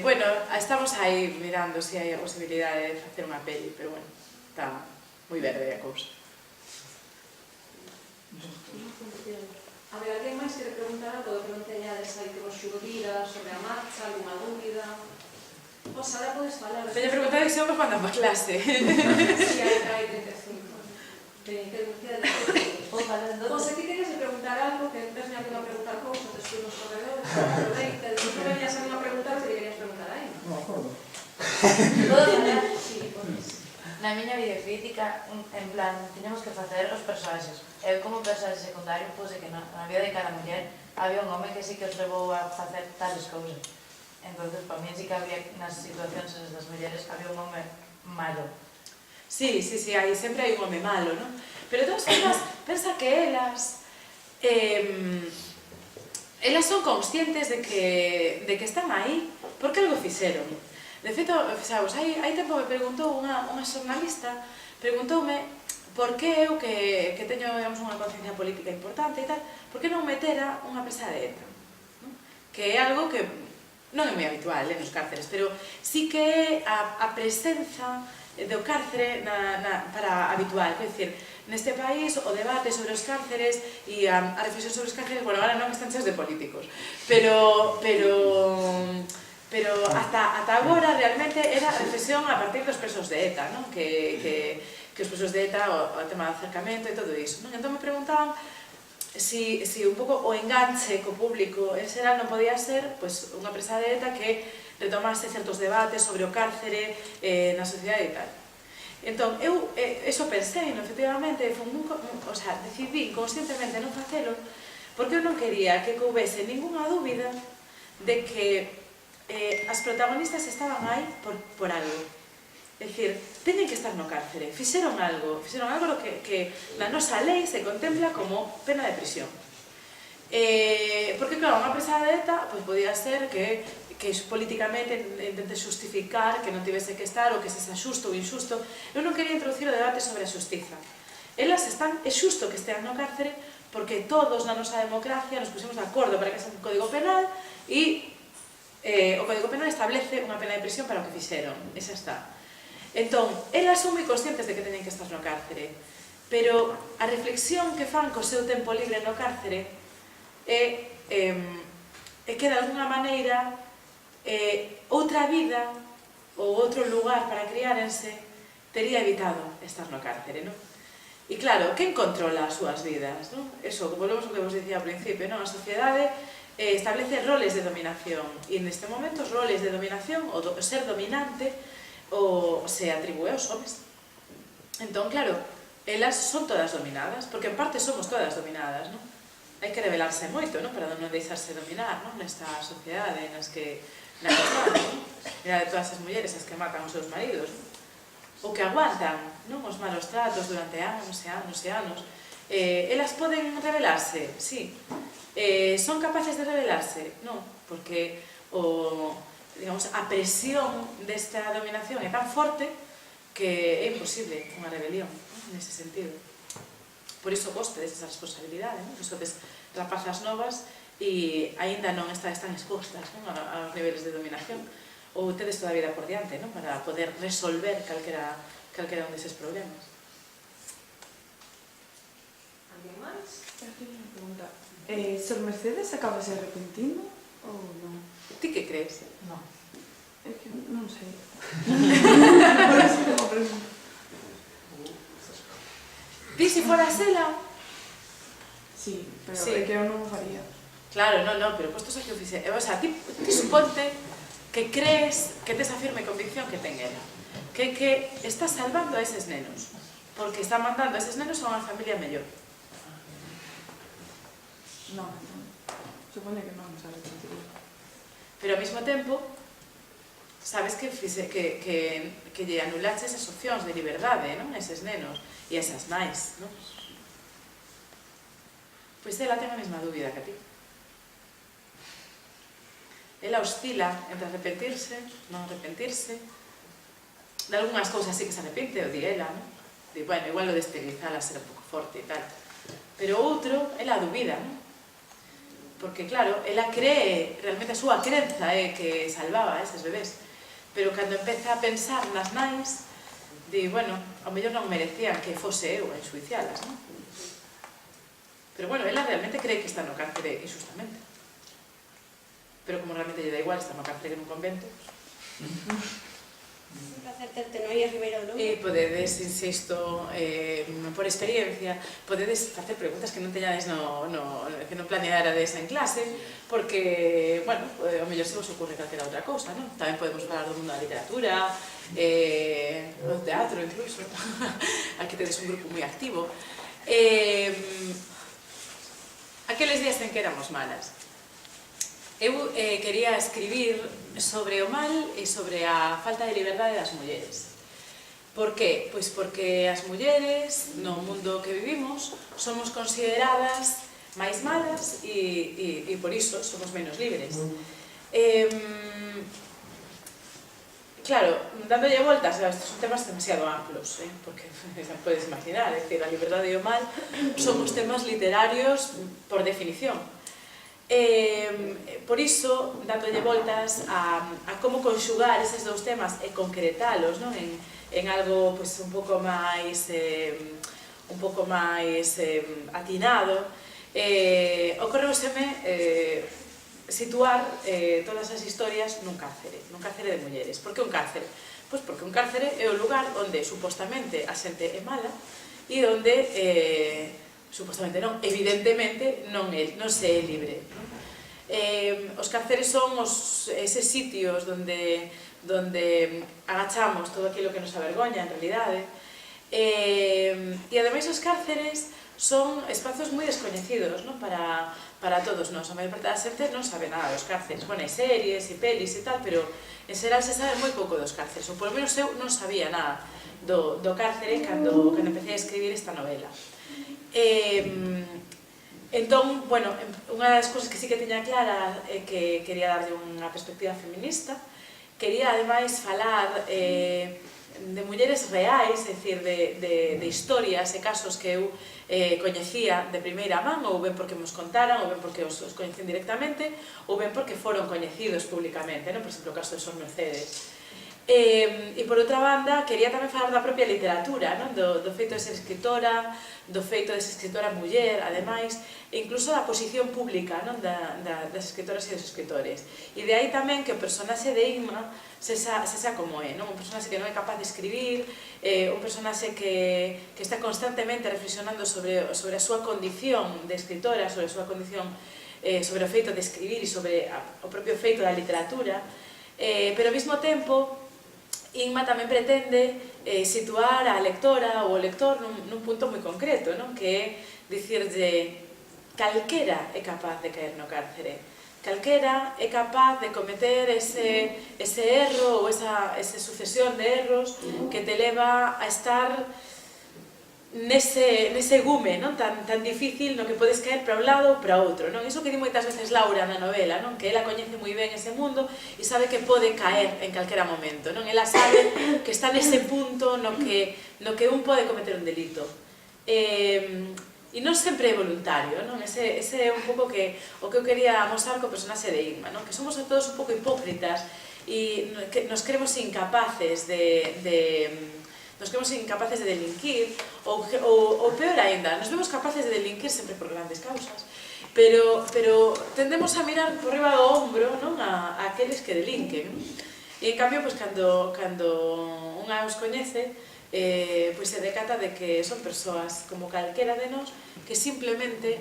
Bueno, estamos aí mirando se hai a posibilidade de facer unha peli, pero bueno, está moi verde a cousa. A ver, alguén máis quere preguntar algo que non teñades aí que vos xurdiras sobre a marcha, alguna dúbida? Vos ahora podes falar. Teño preguntado que somos cando a clase. Si, hai 35. Vos aquí queres preguntar algo, que ves me a preguntar cousas, despois nos corredores, aproveita, despois non venías a mí a preguntar o que querías preguntar aí. Non me acordo. Todo falar? Si, podes. Na miña videocrítica, en plan, tiñamos que facer os personaxes. Eu como personaxe secundario puse que na vida de cada muller había un home que sí que os levou a facer tales cousas. Entonces, para mí sí que había nas situacións das mulleres había un home malo. Sí, aí sempre hai un home malo, non? Pero de todas formas, pensa que elas son conscientes de que están aí porque algo fixeron. De feito, fixavos, hai tempo me preguntou unha xornalista, preguntoume por que eu que teño, digamos, unha conciencia política importante e tal, por que non metera unha presa de ETA? Que é algo que non é moi habitual nos cárceres, pero sí que é a presenza do cárcere para habitual. Quer dicir, neste país o debate sobre os cárceres e a reflexión sobre os cárceres, bueno, ahora non están cheos de políticos, pero hasta agora realmente era a reflexión a partir dos presos de ETA, non? Que os presos de ETA, o tema do acercamento e todo iso, non? Entón me preguntaban si un pouco o enganche co público en xeral non podía ser unha presa de ETA que retomase certos debates sobre o cárcere na sociedade e tal. Entón, eu eso pensei, efectivamente, decidí conscientemente non facelo, porque eu non quería que houbese ninguna dúbida de que as protagonistas estaban aí por algo. É dicir, teñen que estar no cárcere, fixeron algo que na nosa lei se contempla como pena de prisión. Porque, claro, unha presa de ETA podía ser que políticamente intente justificar que non tivese que estar ou que se xa xusto ou injusto. Eu non quería introducir o debate sobre a xustiza. Elas están, é xusto que estean no cárcere porque todos na nosa democracia nos pusimos de acordo para que sea un código penal e o código penal establece unha pena de prisión para o que fixeron, e xa está. Entón, elas son moi conscientes de que teñen que estar no cárcere, pero a reflexión que fan co seu tempo libre no cárcere é que de alguna maneira outra vida ou outro lugar para criárense tería evitado estar no cárcere, non? E claro, quen controla as súas vidas, non? Eso, volvemos ao que vos dicía ao principio, non? A sociedade establece roles de dominación e neste momento os roles de dominación, o ser dominante, se atribúe aos homes. Entón, claro, elas son todas dominadas, porque en parte somos todas dominadas, non? Hai que rebelarse moito, non? Para non deixarse dominar, non? Nesta sociedade nas que están, non? Mira de todas as mulleres as que matan os seus maridos, non? Ou que aguantan, non? Os malos tratos durante anos e anos e anos. Elas poden rebelarse? Sí. Son capaces de rebelarse? Non, porque a presión desta dominación é tan forte que é imposible unha rebelión nese sentido. Por iso gostedes esa responsabilidade, non? Sodes rapazas novas e aínda non están expostas aos niveles de dominación ou tedes toda a vida por diante para poder resolver calquera un deses problemas. Alguén máis? Eu teño unha pregunta. Sor Mercedes acabase arrepentindo ou non? Ti que crees? Non. É que non sei. Por eso tengo pregunta. Ti se foras ela? Sí, pero é que eu non o faría. Claro, non, pero postos a que o fixe. O sea, ti suponte que crees, que tes a firme convicción que ten ela, que está salvando a eses nenos, porque está mandando a eses nenos a unha familia mellor. Non, supone que non, sabe? Pero ao mesmo tempo, sabes que lle anulaches as opcións de liberdade, non? A eses nenos e a esas nais, non? Pois ela ten a mesma dúbida que ti. Ela oscila entre arrepentirse, non arrepentirse. De algunhas cousas sí que se arrepente, o di ela, non? Di, bueno, igual o de esterilizala será un pouco forte e tal. Pero outro, ela dubida, non? Porque, claro, ela cree, realmente a súa crenza é que salvaba a eses bebés. Pero cando empeza a pensar nas nais, di, bueno, ao mellor non merecían que fose eu a enxuicialas, non? Pero, bueno, ela realmente cree que está no cárcere injustamente. Pero como realmente lle da igual estar no cárcere que nun convento... E podedes, insisto, por experiencia, podedes facer preguntas que non teñades que non planearades en clase, porque, bueno, ao mellor se vos ocurre calquera outra cousa, non? Tamén podemos falar do mundo da literatura, do teatro, incluso. Aquí tedes un grupo moi activo. Aqueles días en que éramos malas. Eu quería escribir sobre o mal e sobre a falta de liberdade das mulleres. Por que? Pois porque as mulleres, no mundo que vivimos, somos consideradas máis malas e por iso somos menos libres. Claro, dándolle voltas, estes son temas demasiado amplos, porque podes imaginar, é dicir, a liberdade e o mal somos temas literarios por definición. por iso, dándolle voltas a como conxugar eses dous temas e concretalos, non? En algo un pouco máis atinado, ocorreuseme situar todas as historias nun cárcere de mulleres. Por que un cárcere? Pois porque un cárcere é o lugar onde supostamente a xente é mala e onde, supostamente non, evidentemente non se é libre. Os cárceres son eses sitios donde agachamos todo aquilo que nos avergoña, en realidade, e ademais os cárceres son espazos moi descoñecidos para todos nós. A maior parte da xente non sabe nada dos cárceres. Bueno, hai series e pelis e tal, pero en xeral se sabe moi pouco dos cárceres, ou polo menos eu non sabía nada do cárcere cando empecé a escribir esta novela. Entón, bueno, unha das cousas que sí que tiña clara é que quería darlle unha perspectiva feminista. Quería, ademais, falar de mulleres reais, é dicir, de historias e casos que eu coñecía de primeira man, ou ben porque nos contaran, ou ben porque os coñecían directamente, ou ben porque foron coñecidos públicamente, por exemplo, o caso de Sor Mercedes. E, por outra banda, quería tamén falar da propia literatura, do feito de ser escritora, do feito de ser escritora muller, ademais, e incluso da posición pública das escritoras e dos escritores. E de aí tamén que o personaxe de Inma sexa como é, un personaxe que non é capaz de escribir, un personaxe que está constantemente reflexionando sobre a súa condición de escritora, sobre a súa condición, sobre o feito de escribir e sobre o propio feito da literatura, pero ao mesmo tempo Inma tamén pretende situar a lectora ou o lector nun punto moi concreto, que é dicirlle calquera é capaz de caer no cárcere, calquera é capaz de cometer ese erro ou esa sucesión de erros que te leva a estar nese gume tan difícil no que podes caer para un lado ou para outro. Iso que di moitas veces Laura na novela, que ela coñece moi ben ese mundo e sabe que pode caer en calquera momento. Ela sabe que está nese punto no que un pode cometer un delito. E non sempre é voluntario. Ese é un pouco o que eu quería mostrar co personaxe de Inma, que somos todos un pouco hipócritas e nos creemos incapaces de delinquir, ou peor ainda, nos vemos capaces de delinquir sempre por grandes causas, pero tendemos a mirar por riba do ombro a aqueles que delinquen. E en cambio, cando unha os coñece, se decata de que son persoas como calquera de nós que simplemente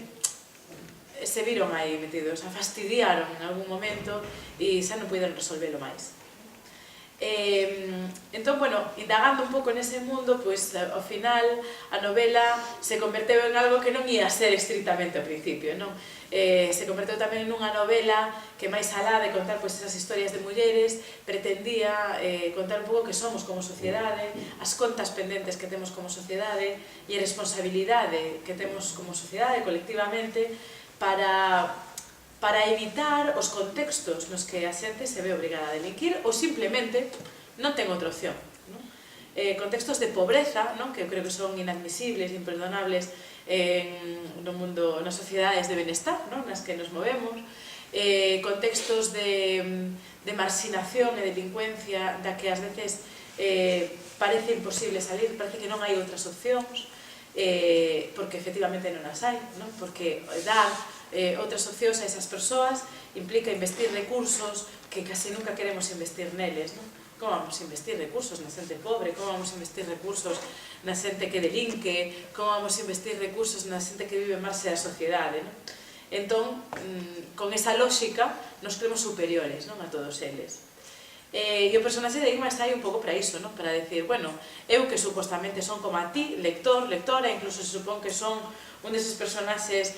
se viron aí metidos, a fastidiaron en algún momento e xa non puideron resolvelo máis. Entón, indagando un pouco nese mundo, ao final a novela se converteu en algo que non ia ser estritamente ao principio, se converteu tamén nunha novela que máis alá de contar esas historias de mulleres pretendía contar un pouco que somos como sociedade, as contas pendentes que temos como sociedade e a responsabilidade que temos como sociedade colectivamente para evitar os contextos nos que a xente se ve obrigada a delinquir ou simplemente non ten outra opción. Contextos de pobreza, que eu creo que son inadmisibles, imperdonables no mundo, nas sociedades de benestar nas que nos movemos, contextos de marxinación e delincuencia da que ás veces parece imposible salir, parece que non hai outras opcións, porque efectivamente non as hai, porque dar outras opcións a esas persoas implica investir recursos que casi nunca queremos investir neles. Como vamos a investir recursos na xente pobre? Como vamos a investir recursos na xente que delinque? Como vamos a investir recursos na xente que vive marxe da sociedade? Entón, con esa lógica, nos creemos superiores a todos eles. E o personaxe de Inma está aí un pouco para iso, para decir, bueno, eu que supostamente son como a ti, lector, lectora, incluso se supón que son un deses personaxes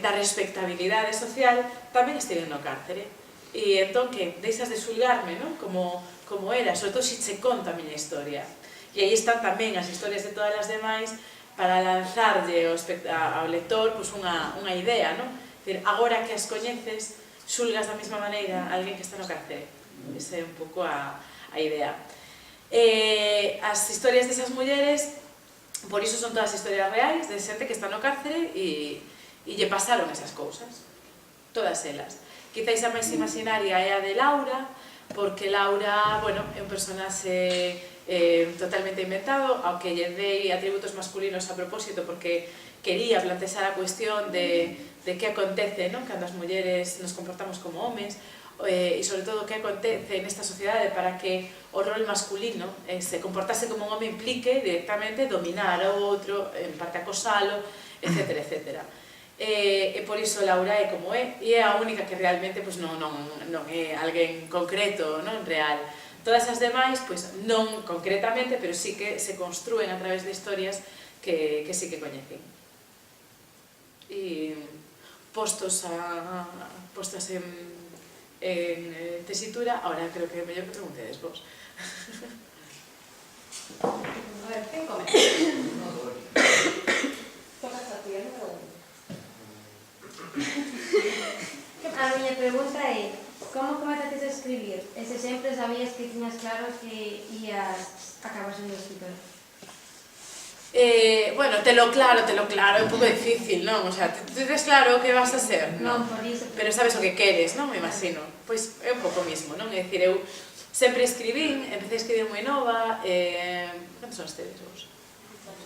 da respectabilidade social, tamén estiven no cárcere. E entón que deixas de xulgarme como era, sobre todo se che conta a miña historia. E aí están tamén as historias de todas as demais para lanzarlle ao lector unha idea, agora que as coñeces, xulgas da mesma maneira a alguén que está no cárcere. Esa é un pouco a idea. As historias desas mulleres, por iso son todas historias reais, de xente que está no cárcere e lle pasaron esas cousas. todas elas. Quizáis a máis imaginaria é a de Laura, porque Laura, bueno, é un personaxe totalmente inventado, aunque lle dei atributos masculinos a propósito, porque quería plantexar a cuestión de que acontece, non? Cando as mulleres nos comportamos como homes, e sobre todo que acontece nesta sociedade para que o rol masculino se comportase como un home implique directamente dominar ao outro, en parte acosalo, etc. etc. E por iso Laura é como é, e é a única que realmente non é alguén concreto, non real. Todas as demais, non concretamente, pero sí que se construen a través de historias que sí que coñecen. E postos en tesitura, ahora creo que é mellor que preguntedes vos. A ver, quen come? Tocas a ti, número 1. A miña pregunta é, como comezaste a escribir? E se sempre sabías que tiñas claro que ias acabar sendo escritora? Bueno, telo claro, é un pouco difícil, non? O sea, tú tens claro o que vas a ser? Non, por iso. Pero sabes o que queres, non? Me imagino. Pois é un pouco mismo, non? É dicir, eu sempre escribín, empecé a escribir moi nova, cantos son tedes vos?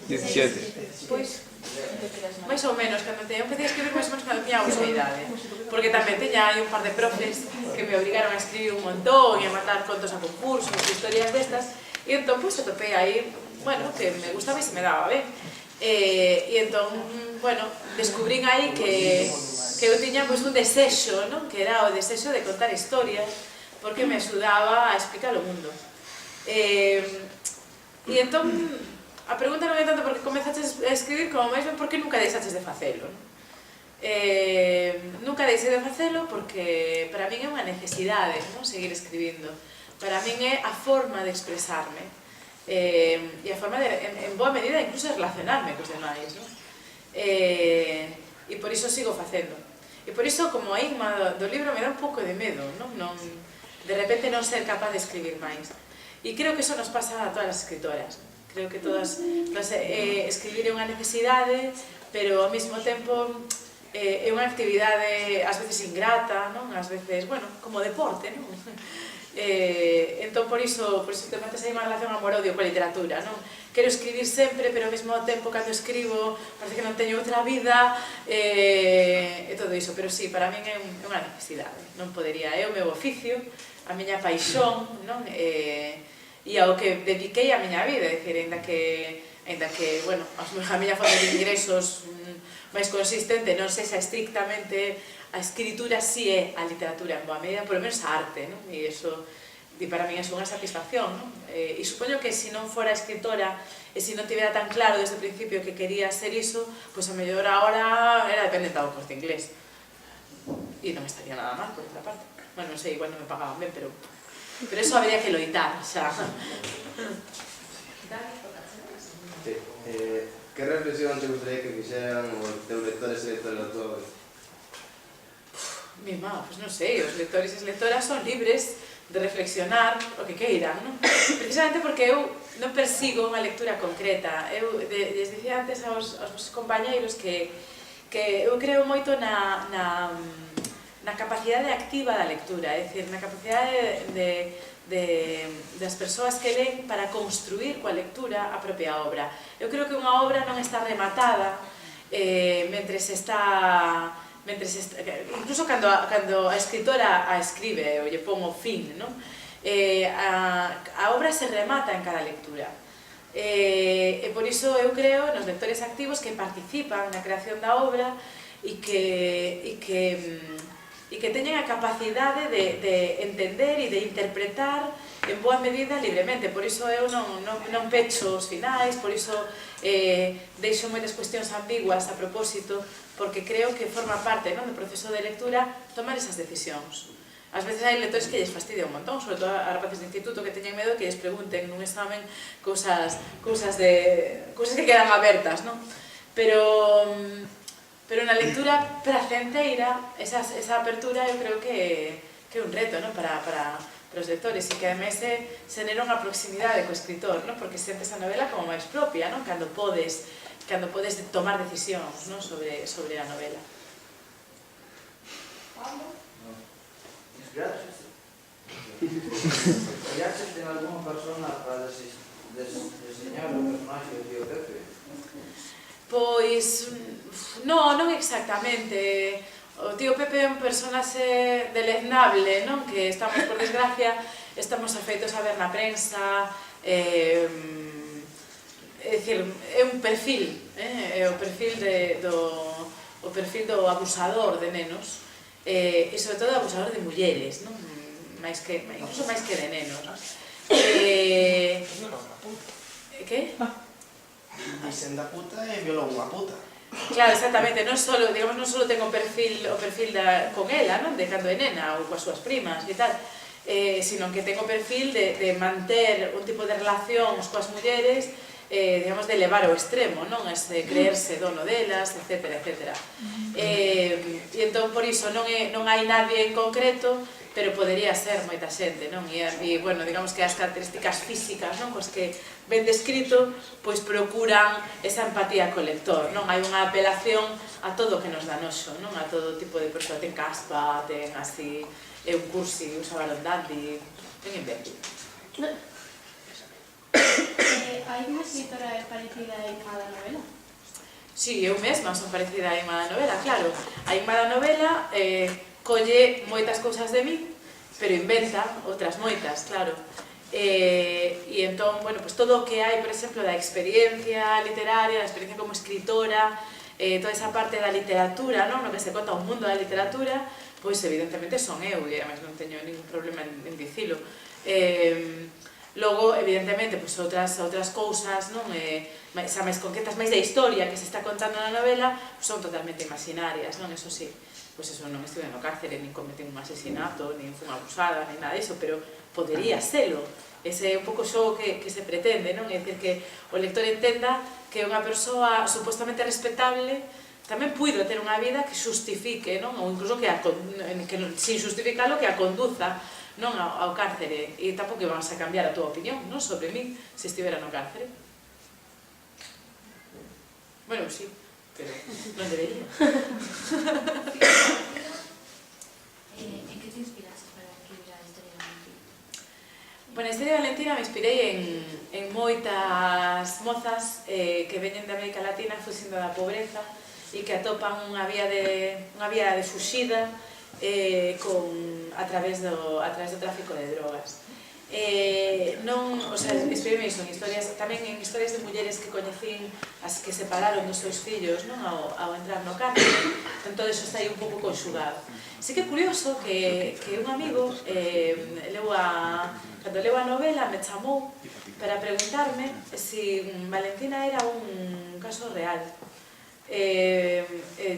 17. Pois, máis ou menos, cando eu empecé a escribir máis ou menos cando tiña a vosa idade. Porque tamén teña un par de profes que me obrigaron a escribir un montón e a matar contos a concursos, historias destas, e entón, pois, atopei aí, bueno, que me gustaba e se me daba ben. E entón, bueno, descubrín aí que eu tiña un desexo, non? Que era o desexo de contar historias, porque me axudaba a explicar o mundo. E entón, a pregunta non é tanto porque comezaches a escribir como máis ben porque nunca deixaches de facelo. Nunca deixei de facelo porque para min é unha necesidade, non? Seguir escribindo. Para min é a forma de expresarme. E a forma de, en boa medida, incluso de relacionarme cos demais, non? E por iso sigo facendo. E por iso, como a Igma do libro, me dá un pouco de medo, non? De repente non ser capaz de escribir máis. E creo que eso nos pasa a todas as escritoras. Creo que todas escribir é unha necesidade, pero ao mesmo tempo é unha actividade ás veces ingrata, non? Ás veces, bueno, como deporte, non? Entón, por iso te metes aí unha relación amor-odio coa literatura, non? Quero escribir sempre, pero ao mesmo tempo, cando escribo, parece que non teño outra vida, e todo iso. Pero sí, para min é unha necesidade. Non podería, é o meu oficio, a miña paixón, non? E ao que dediquei a miña vida, é dicir, ainda que, bueno, a miña fonte de ingresos máis consistente non sexa estrictamente a escritura, si é a literatura en boa medida, por lo menos a arte, non? E iso, para min, é unha satisfacción, non? E supoño que se non fora escritora e se non tivera tan claro desde o principio que quería ser iso, pois a mellor agora era dependente do Corte Inglés. E non me estaría nada mal, por outra parte. Bueno, non sei, igual non me pagaban ben, pero eso habría que loitar, xa. Que reflexión te gustaría que fixeran os teus lectores e lectores da tua obra? Mima, pois non sei, os lectores e as lectoras son libres de reflexionar o que queiran, non? Precisamente porque eu non persigo unha lectura concreta. Eu les dicía antes aos compañeiros que eu creo moito na capacidade activa da lectura, é dicir, na capacidade das persoas que len para construir coa lectura a propia obra. Eu creo que unha obra non está rematada incluso cando a escritora a escribe ou lle pon o fin, non? A obra se remata en cada lectura. E por iso eu creo nos lectores activos que participan na creación da obra e que teñen a capacidade de entender e de interpretar en boa medida libremente. Por iso eu non pecho os finais, por iso deixo moitas cuestións ambiguas a propósito, porque creo que forma parte do proceso de lectura tomar esas decisións. Ás veces hai lectores que lles fastidia un montón, sobre todo a rapaces de instituto que teñen medo que lles pregunten nun examen cousas que quedan abertas, non? Pero na lectura placenteira, esa apertura eu creo que é un reto, non? Para os lectores, e que ademais se genera unha proximidade co escritor, non? Porque sentes a novela como máis propia, non? Cando podes tomar decisións, non? Sobre a novela. Inspiraste en alguna persona para deseñar o personaxe do tío Pepe? Pois, non exactamente. O tío Pepe é un personaxe deleznable, non? Que estamos, por desgracia, estamos afeitos a ver na prensa, é dicir, é un perfil, é o perfil do abusador de nenos, e sobre todo abusador de mulleres, non? Incluso máis que de nenos. Que? Dicen da puta e violou unha puta. Claro, exactamente, non só ten o perfil con ela, non? De cando é nena ou coas súas primas e tal, sino que ten o perfil de manter un tipo de relacións coas mulleres, digamos, de elevar ao extremo, non? De creerse dono delas, etcétera, etcétera. E entón, por iso, non hai nadie en concreto, pero podería ser moita xente, non? E, bueno, digamos que as características físicas, non? Cos que ben descrito, pois procuran esa empatía co lector, non? Hai unha apelación a todo o que nos dá noxo, non? A todo tipo de persoa, ten caspa, ten así, un cursi, usa balón dandy, ten invento. Hai unha escritora parecida a Inma da novela? Sí, eu mesma son parecida a Inma da novela, claro. A Inma da novela colle moitas cousas de mí, pero inventa outras moitas, claro. E entón, bueno, pues todo o que hai, por exemplo, da experiencia literaria, da experiencia como escritora, toda esa parte da literatura, non? No que se conta un mundo da literatura, pois evidentemente son eu, e además non teño ningún problema en dicilo. Logo, evidentemente, pois outras cousas, non? Xa máis concretas, máis da historia que se está contando na novela, son totalmente imaginarias, non? Eso sí. Pois eso, non estive no cárcere, nin cometí un asesinato, nin fui abusada, nin nada disso, pero podería selo. Ese é un pouco xo que se pretende, non? É dicir, que o lector entenda que unha persoa supostamente respetable tamén puido ter unha vida que justifique, non? Ou incluso que sin justificalo, que a conduza, non, ao cárcere. E tampouco vamos a cambiar a túa opinión, non? Sobre mí, se estivera no cárcere. Bueno, sí, pero non debería. En que te inspiraste para escribir a historia de Valentina? Bueno, a historia de Valentina me inspirei en moitas mozas que veñen de América Latina fuxindo da pobreza e que atopan unha vía de fuxida a través do tráfico de drogas. Inspirei iso en historias, tamén en historias de mulleres que coñecín, as que separaron dos seus fillos ao entrar no cárcere, entón todo iso está aí un pouco conxugado. Sí que é curioso que un amigo, cando leu a novela, me chamou para preguntarme se Valentina era un caso real. E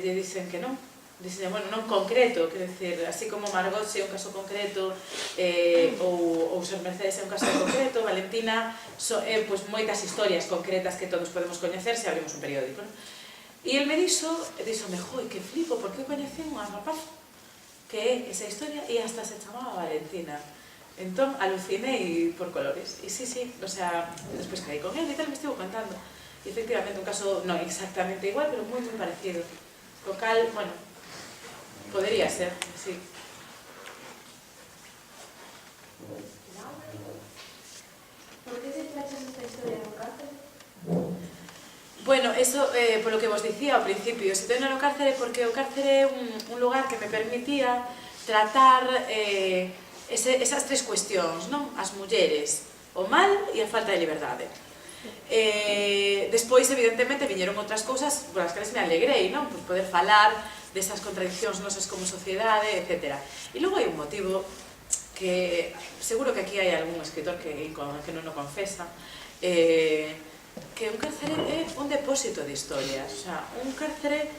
dicen que non. Dicen, bueno, non concreto, quero dicir, así como Margot é un caso concreto ou Sor Mercedes é un caso concreto, Valentina é moitas historias concretas que todos podemos coñecer se abrimos un periódico. E el me díxome, joi, que flipo, porque eu coñeci unha rapaz que é esa historia e hasta se chamaba Valentina. Entón, alucinei por colores. E sí, o sea, despois caí con él e tal, me estivo contando. E efectivamente, un caso non exactamente igual, pero moi parecido. Co cal, bueno, podería ser, sí. Por que se trachas esta historia no cárcere? Bueno, eso, polo que vos dicía ao principio, se teño no cárcere porque o cárcere é un lugar que me permitía tratar esas tres cuestións, non? As mulleres, o mal e a falta de liberdade. Despois, evidentemente, viñeron outras cousas por as que me alegrei, non? Por poder falar desas contradiccións nosas como sociedade, etc. E logo hai un motivo que seguro que aquí hai algún escritor que non o confesa, que un cárcere é un depósito de historias. O sea, un cárcere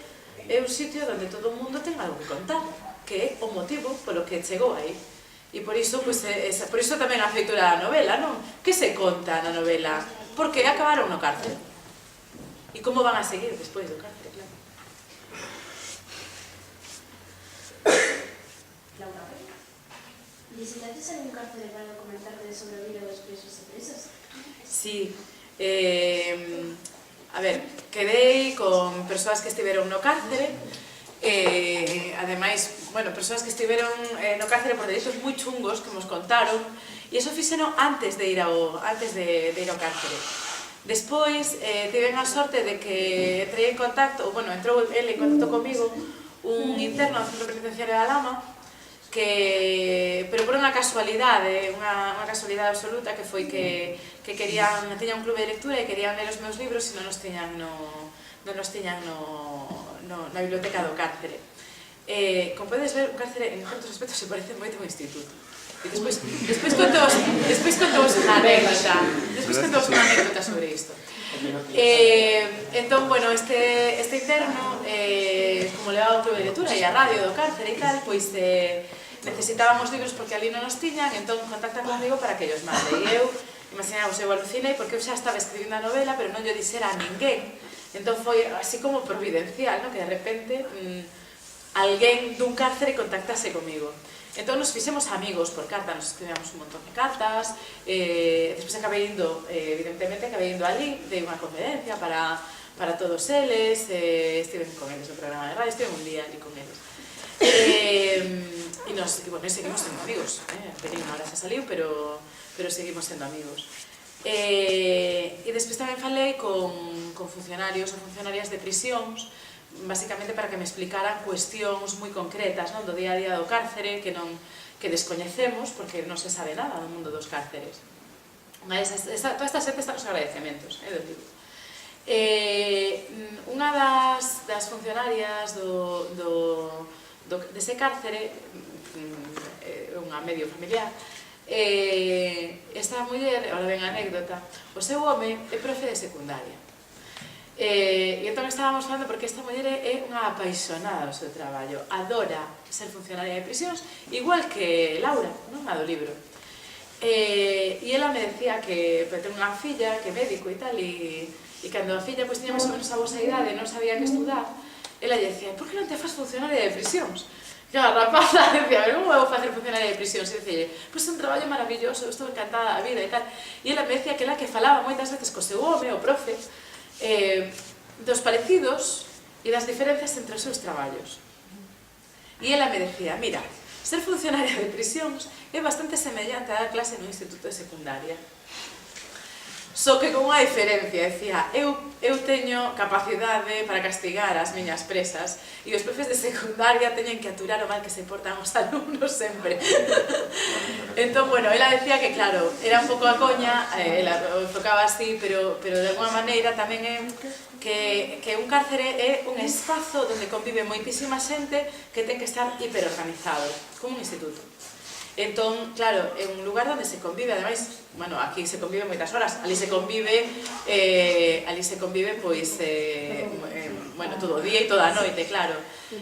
é un sitio onde todo o mundo ten algo que contar, que é o motivo polo que chegou aí. E por iso tamén a feitura da novela, non? Que se conta na novela? Por que acabaron no cárcere? E como van a seguir despois do cárcere, claro. ¿Visitaste algún cárcere para documentar sobre a vida dos presos e presas? Sí. A ver, quedei con persoas que estiveron no cárcere, ademais, persoas que estiveron no cárcere por delitos moi chungos que nos contaron, e iso fixeron antes de ir ao cárcere. Despois, tiven a sorte de que entrou ele en contacto comigo un interno do centro penitenciario da Lama, pero por unha casualidade absoluta, que foi que querían, tiña un clube de lectura e querían ler os meus libros e non nos tiñan na biblioteca do cárcere. Como podes ver, o cárcere en certos aspectos se parece moito ao instituto. E despois contos unha anécdota sobre isto. Entón, bueno, este interno, como levaba o clube de lectura e a radio do cárcere e tal, pois necesitábamos libros porque ali non nos tiñan, entón contactan comigo para que ellos mande. E eu, imaginamos, eu alucinei porque eu xa estaba escribindo a novela, pero non lle dixera a ninguén. Entón foi así como providencial, que de repente alguén dun cárcere contactase comigo. Entón nos fixemos amigos por carta, nos escribíamos un montón de cartas, despois evidentemente acabei indo ali, dei unha conferencia para todos eles, estive con eles no programa de radio, estive un día ali con eles. E seguimos sendo amigos, Perín ahora xa saliu, pero seguimos sendo amigos. E despois tamén falei con funcionarios ou funcionarias de prisións, basicamente para que me explicaran cuestións moi concretas do día a día do cárcere que descoñecemos porque non se sabe nada do mundo dos cárceres. Toda esta xente está nos agradecementos do libro. Unha das funcionarias dese cárcere, unha medio familiar, esta muller, ahora ven a anécdota, o seu home é profe de secundaria. E entón estábamos falando porque esta muller é unha apaixonada do seu traballo, adora ser funcionaria de prisións, igual que Laura, a do libro. E ela me decía que ten unha filla que é médico e tal, e cando a filla tiña máis ou menos a vosa idade e non sabía que estudar, ela lle decía, por que non te faz funcionaria de prisións? Que a rapaza decía, como vou facer funcionaria de prisións? E dicía, pois é un traballo maravilloso, estou encantada da vida e tal. E ela me decía que ela que falaba moitas veces co seu home, o profe, dos parecidos e das diferencias entre os seus traballos. E ela me decía, mira, ser funcionaria de prisións é bastante semellante a dar clase no instituto de secundaria. Só que con unha diferencia, decía, eu teño capacidade para castigar as miñas presas e os profes de secundaria teñen que aturar o mal que se portan os alumnos sempre. Entón, bueno, ela decía que, claro, era un pouco a coña, ela o enfocaba así, pero de alguma maneira tamén é que un cárcere é un espazo onde convive moitísima xente que ten que estar hiperorganizado, como un instituto. Entón, claro, é un lugar onde se convive, ademais, bueno, aquí se convive moitas horas, ali se convive, pois, bueno, todo o día e toda a noite, claro,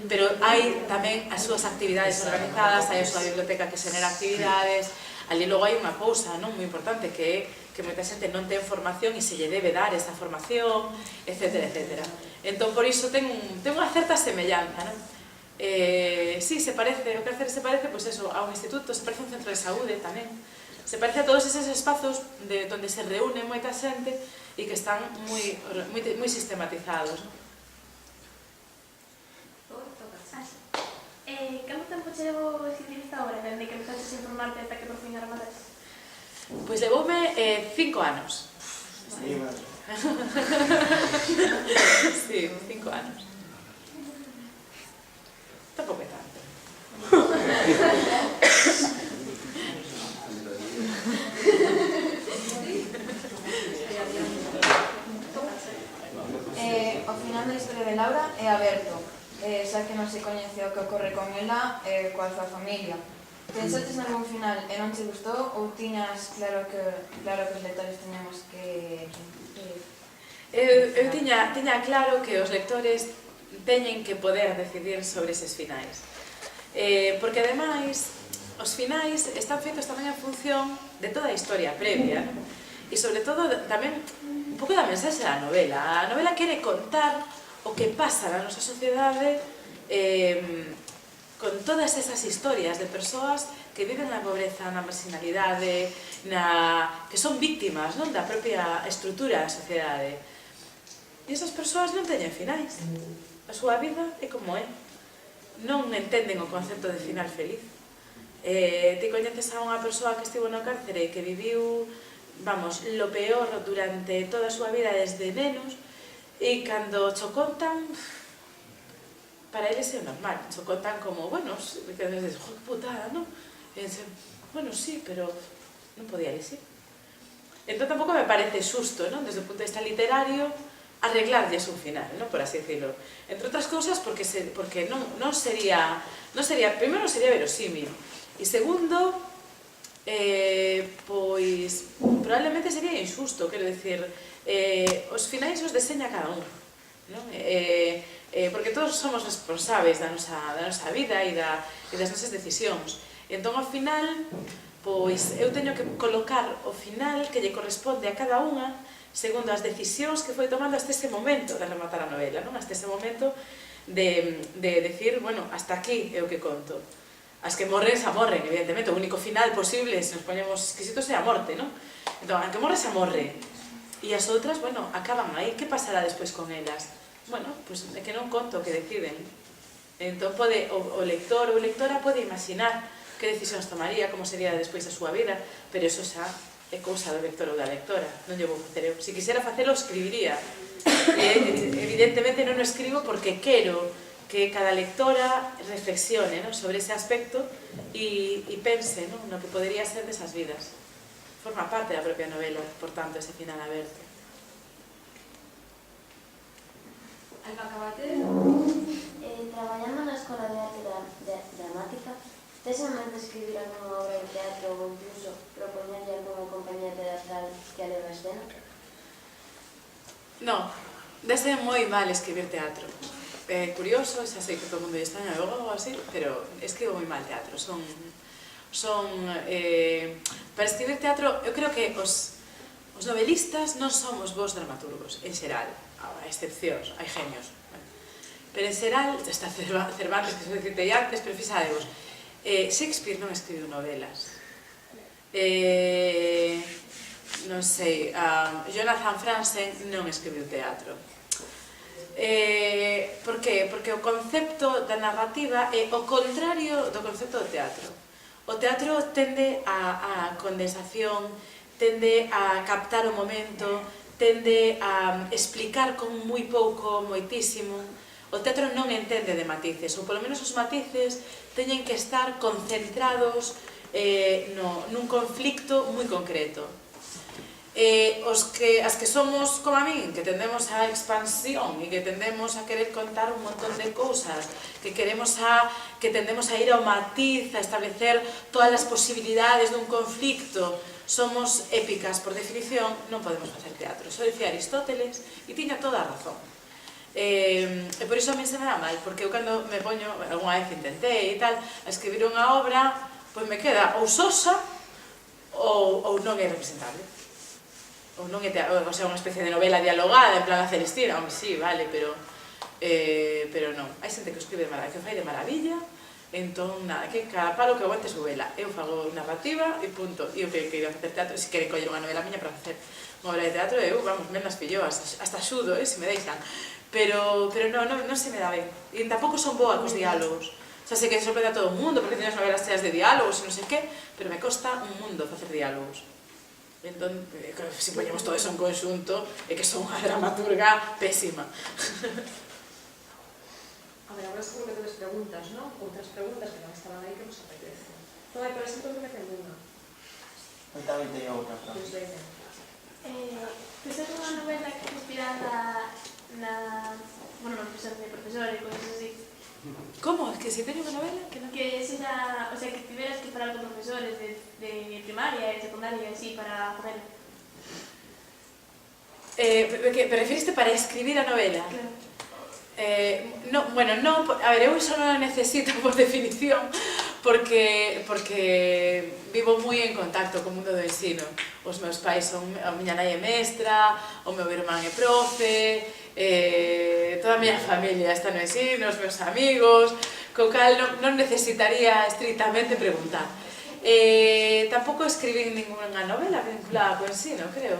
pero hai tamén as súas actividades organizadas, hai a súa biblioteca que xenera actividades, ali logo hai unha cousa, non, moi importante, que é que moita xente non ten formación e se lle debe dar esa formación, etcétera, etcétera. Entón, por iso ten unha certa semellanza, non? Sí, se parece, o cárcere se parece, pois eso, a un instituto, se parece a un centro de saúde tamén, se parece a todos eses espazos onde se reúne moita xente e que están moi sistematizados. Canto tempo che levou escribir esta obra, dende que empezaste a informarte ata que por fin armadas? Pois levoume 5 anos. Sí, 5 anos. Tampouco é tanto. O final da historia de Laura é aberto, xa que non se coñece o que ocorre con ela coa súa familia. Pensaste nalgún final e non te gustou ou tiñas claro que os lectores teñamos que... Eu tiña claro que os lectores teñen que poder decidir sobre eses finais. Porque, ademais, os finais están feitos tamén en función de toda a historia previa, e, sobre todo, tamén un pouco da mensaxe da novela. A novela quere contar o que pasa na nosa sociedade con todas esas historias de persoas que viven na pobreza, na marginalidade, que son víctimas da propia estrutura da sociedade. E esas persoas non teñen finais. A súa vida é como é. non entenden o concepto de final feliz. Ti coñeces a unha persoa que estivo no cárcere e que viviu, vamos, lo peor durante toda a súa vida desde nenos, e cando cho contan, para eles é normal, cho contan como, bueno, que dices, jo, que putada, non? E dicen, bueno, sí, pero non podía elegir. Entón tampouco me parece xusto, non? Desde o punto de vista literario, arreglarlles un final, non? Por así decirlo. Entre outras cousas, porque non sería, primeiro non sería verosímil, e segundo, pois, probablemente sería injusto, quero dicir, os finais os deseña cada un, non? Porque todos somos responsáveis da nosa vida e das nosas decisións. Entón, ao final, pois, eu teño que colocar o final que lle corresponde a cada unha segundo as decisións que foi tomando hasta ese momento de rematar a novela, non? Hasta ese momento de decir, bueno, hasta aquí é o que conto. As que morren, xa morren, evidentemente. O único final posible, se nos poñemos exquisitos, é a morte, non? Entón, a que morre, xa morre. E as outras, bueno, acaban aí. Que pasará despois con elas? Bueno, pois é que non conto o que deciden. Entón, o lector ou lectora pode imaginar que decisións tomaría, como sería despois a súa vida, pero eso xa é cousa do lector ou da lectora. Non lle vou facer eu. Se quisera facelo, escribiría. Evidentemente non o escribo porque quero que cada lectora reflexione, non, sobre ese aspecto e pense, non, no que podería ser desas vidas. Forma parte da propia novela, por tanto, ese final aberto. Alba Cabate? Traballando na Escola de Arte Dramática, tes en mente escribir algunha obra de teatro ou incluso propoñerlle algunha compañía teatral que a leve a escena? Non, desde moi mal escribir teatro. É curioso, xa sei que todo o mundo lle extraña ou así, pero escribo moi mal teatro. Para escribir teatro, eu creo que os novelistas non somos bons dramaturgos, en xeral. Hai excepcións, hai genios. Pero en xeral, está Cervantes, que se decirte antes, pero fixadevos, Shakespeare non escribiu novelas. Non sei, Jonathan Franzen non escribiu teatro. Por qué? Porque o concepto da narrativa é o contrario do concepto do teatro. O teatro tende a condensación, tende a captar o momento, tende a explicar con moi pouco, moitísimo. O teatro non entende de matices, ou polo menos os matices teñen que estar concentrados nun conflicto moi concreto. As que somos como a min, que tendemos á expansión e que tendemos a querer contar un montón de cousas, que tendemos a ir ao matiz, a establecer todas as posibilidades dun conflicto, somos épicas por definición, non podemos facer teatro. Iso dicía Aristóteles e tiña toda a razón. E por iso a mí se me dá mal, porque eu cando me poño, algunha vez intentei e tal, a escribir unha obra, pois me queda ou sosa ou non é representable. Ou non é, o sea, unha especie de novela dialogada, en plan a Celestina, home, sí, vale, pero non. Hai xente que escribe que fai de maravilla, entón, nada, que cada palo que aguante su vela. Eu fago narrativa e punto. E o que quero facer teatro, se queren coller unha novela miña para facer unha obra de teatro, eu, vamos, men nas pilloas, hasta xudo, se me deixan. Pero non se me dá ben. E tampouco son boa cos diálogos. Xa sei que sorprende a todo o mundo, porque teño as novelas cheas de diálogos e non sei que, pero me costa un mundo facer diálogos. Entón, se poñemos todo eso en conxunto, é que son unha dramaturga pésima. A ver, agora seguro que tedes preguntas, non? Outras preguntas que non estaban aí que nos apetecen. Non hai, por exemplo, que me ten unha. Eu tamén teño outra pregunta. Pensas unha novela que se inspirada bueno, de profesores e cosas así. Como? Que se teño unha novela? Que sexa, o sea, que tiveras que falar con profesores de primaria e secundaria e así para facer. Preferiste para escribir a novela? Claro. Bueno, non, a ver, eu iso non o necesito por definición porque vivo moi en contacto co mundo do ensino. Os meus pais son, a miña nai é mestra, o meu irmán é profe, toda a miña familia está no ensino, os meus amigos, co cal non necesitaría estritamente preguntar. Tampouco escribín ninguna novela vinculada co ensino, creo.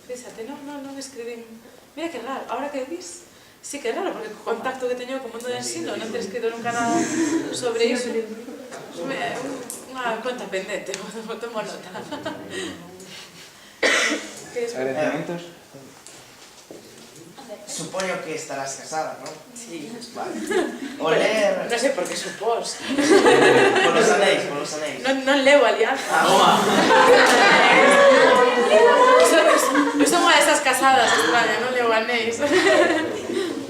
Fíxate, non escribín. Mira que raro, ahora que dis, Sí, que é raro, porque o contacto que teño co mundo do ensino non ter escrito nunca nada sobre iso. Unha conta pendente, tomo nota. Agradecimientos. Supoño que estarás casada, ¿no? Sí. Vale. Oler... Non sei por que supós. Por los anéis, por los anéis. Non leo alianza. Eu son unha desas casadas extrañas, non leo anéis.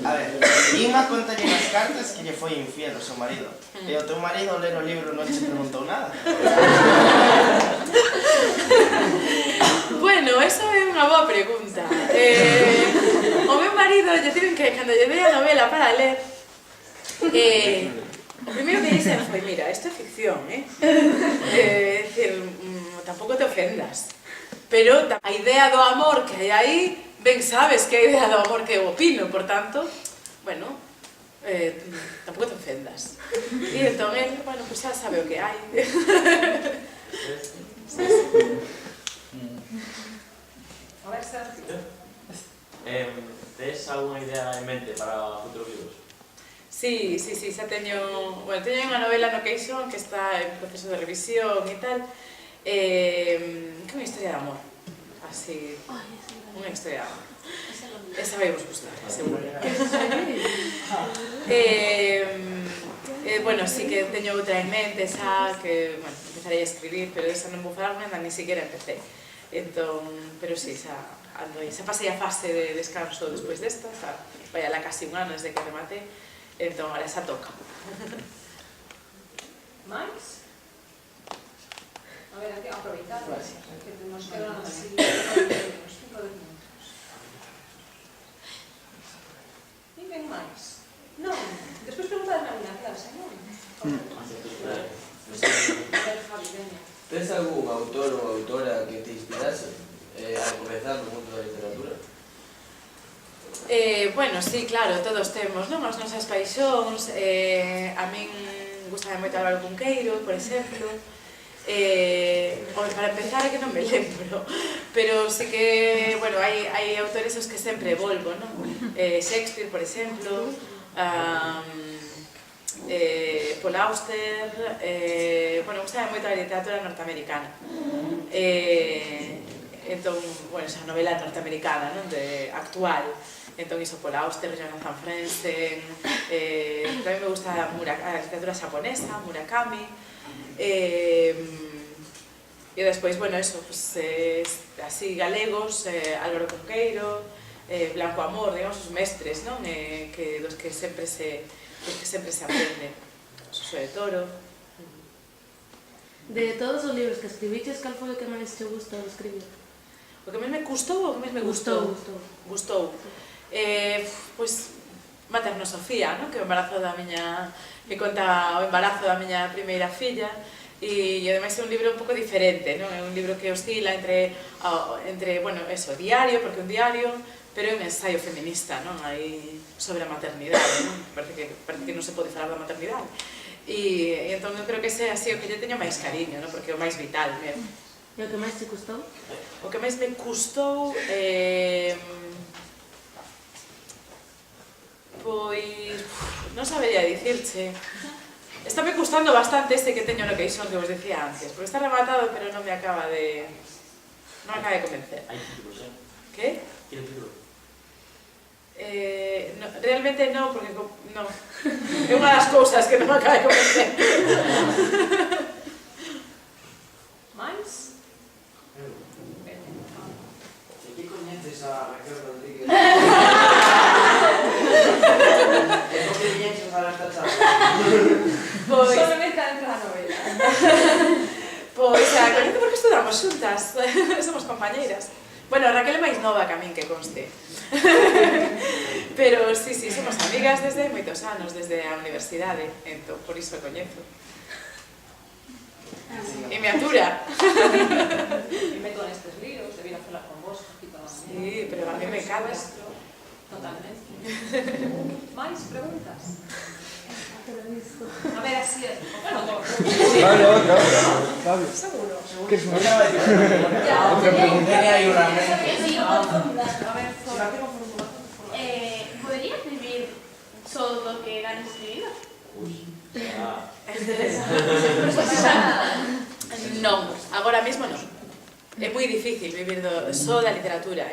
A ver, Inma contalle nas cartas que lle foi infiel ao seu marido. E o teu marido ao ler o libro non se preguntou nada. Bueno, eso é unha boa pregunta. O meu marido lle tiven que, cando lle dei a novela para ler, o primeiro que dixen foi, mira, isto é ficción, é dicir, tampouco te ofendas. Pero a idea do amor que hai aí, ben sabes que a idea do amor que eu opino, por tanto, bueno, tampouco te ofendas. E entón, bueno, pues xa sabe o que hai. A ver, Sergio. Tes alguna idea en mente para futuros libros? Sí, xa teño... Bueno, teño unha novela no Queixón que está en proceso de revisión e tal. Que é unha historia de amor. Así... Unha historia de amor. Esa vai vos gustar, seguro. Bueno, sí que teño outra en mente, esa que, bueno, empezarei a escribir, pero esa non vou falar nada, ni siquiera empecé. Entón, pero sí, xa ando aí. Xa pasei a fase de descanso despois desta, xa vai alá casi un ano desde que remate, entón, ahora xa toca. Mais? A ver, aquí aproveitar, que nos quedan así 5 minutos. Ninguén máis? Non, despois preguntar na miña clase, non? A ver, Javi, veña. ¿Tes algún autor ou autora que te inspirase a comenzar no mundo da literatura? Bueno, sí, claro, todos temos, non? As nosas paixóns, a min gustame moito Álvaro Cunqueiro, por exemplo. Para empezar é que non me lembro, pero sí que, bueno, hai autores aos que sempre volvo, non? Shakespeare, por exemplo, Paul Auster, bueno, gustame moito a literatura norteamericana. Entón, bueno, esa novela norteamericana, non? Actual. Entón, iso Paul Auster, Jonathan Franzen, tamén me gusta a literatura xaponesa, Murakami, e despois, bueno, eso, pues, así galegos, Álvaro Cunqueiro, Blanco Amor, digamos, os mestres, non? Dos que sempre se aprende. Suso de Toro. De todos os libros que escribiches, cal foi o que máis te gustou escribir? O que máis me custou ou o que máis me gustou? Gustou. Pois, Materno Sofía, non? Que é o embarazo da miña... que conta o embarazo da miña primeira filla, e ademais é un libro un pouco diferente, non? É un libro que oscila entre bueno, eso, diario, porque é un diario, pero é un ensaio feminista, non? Aí sobre a maternidade, non? Parece que non se pode falar da maternidade. E entón eu creo que ese é así o que lle teño máis cariño, non? Porque é o máis vital, mesmo. E o que máis te custou? O que máis me custou... Pois... non sabería dicirche. Está me custando bastante este que teño no Queixón que vos decía antes, porque está rematado, pero non me acaba de... non me acaba de convencer. Hai títulos, Que? Tiene título? No, realmente non, porque non. É unha das cousas que non me acaba de convencer. Mais? E que coñeces a Raquel Rodríguez? E por que viñeches para esta charla? Solamente dentro da novela. Pois, a coñece porque estudamos xuntas, somos compañeiras. Bueno, Raquel é máis nova que a min, que conste. Pero sí, somos amigas desde moitos anos, desde a universidade, entón, por iso a coñezo. E me atura. E meto nestes libros, debí falar con vos, poquito máis. Sí, pero a mí me encanta. Totalmente. Mais preguntas? A ver, así es. Vale, otra. Fabio. Seguro. ¿Qué es Otra pregunta. A ver, ¿Podría escribir só do que ganas escribir? Non, agora mesmo non. É moi difícil vivir só da literatura,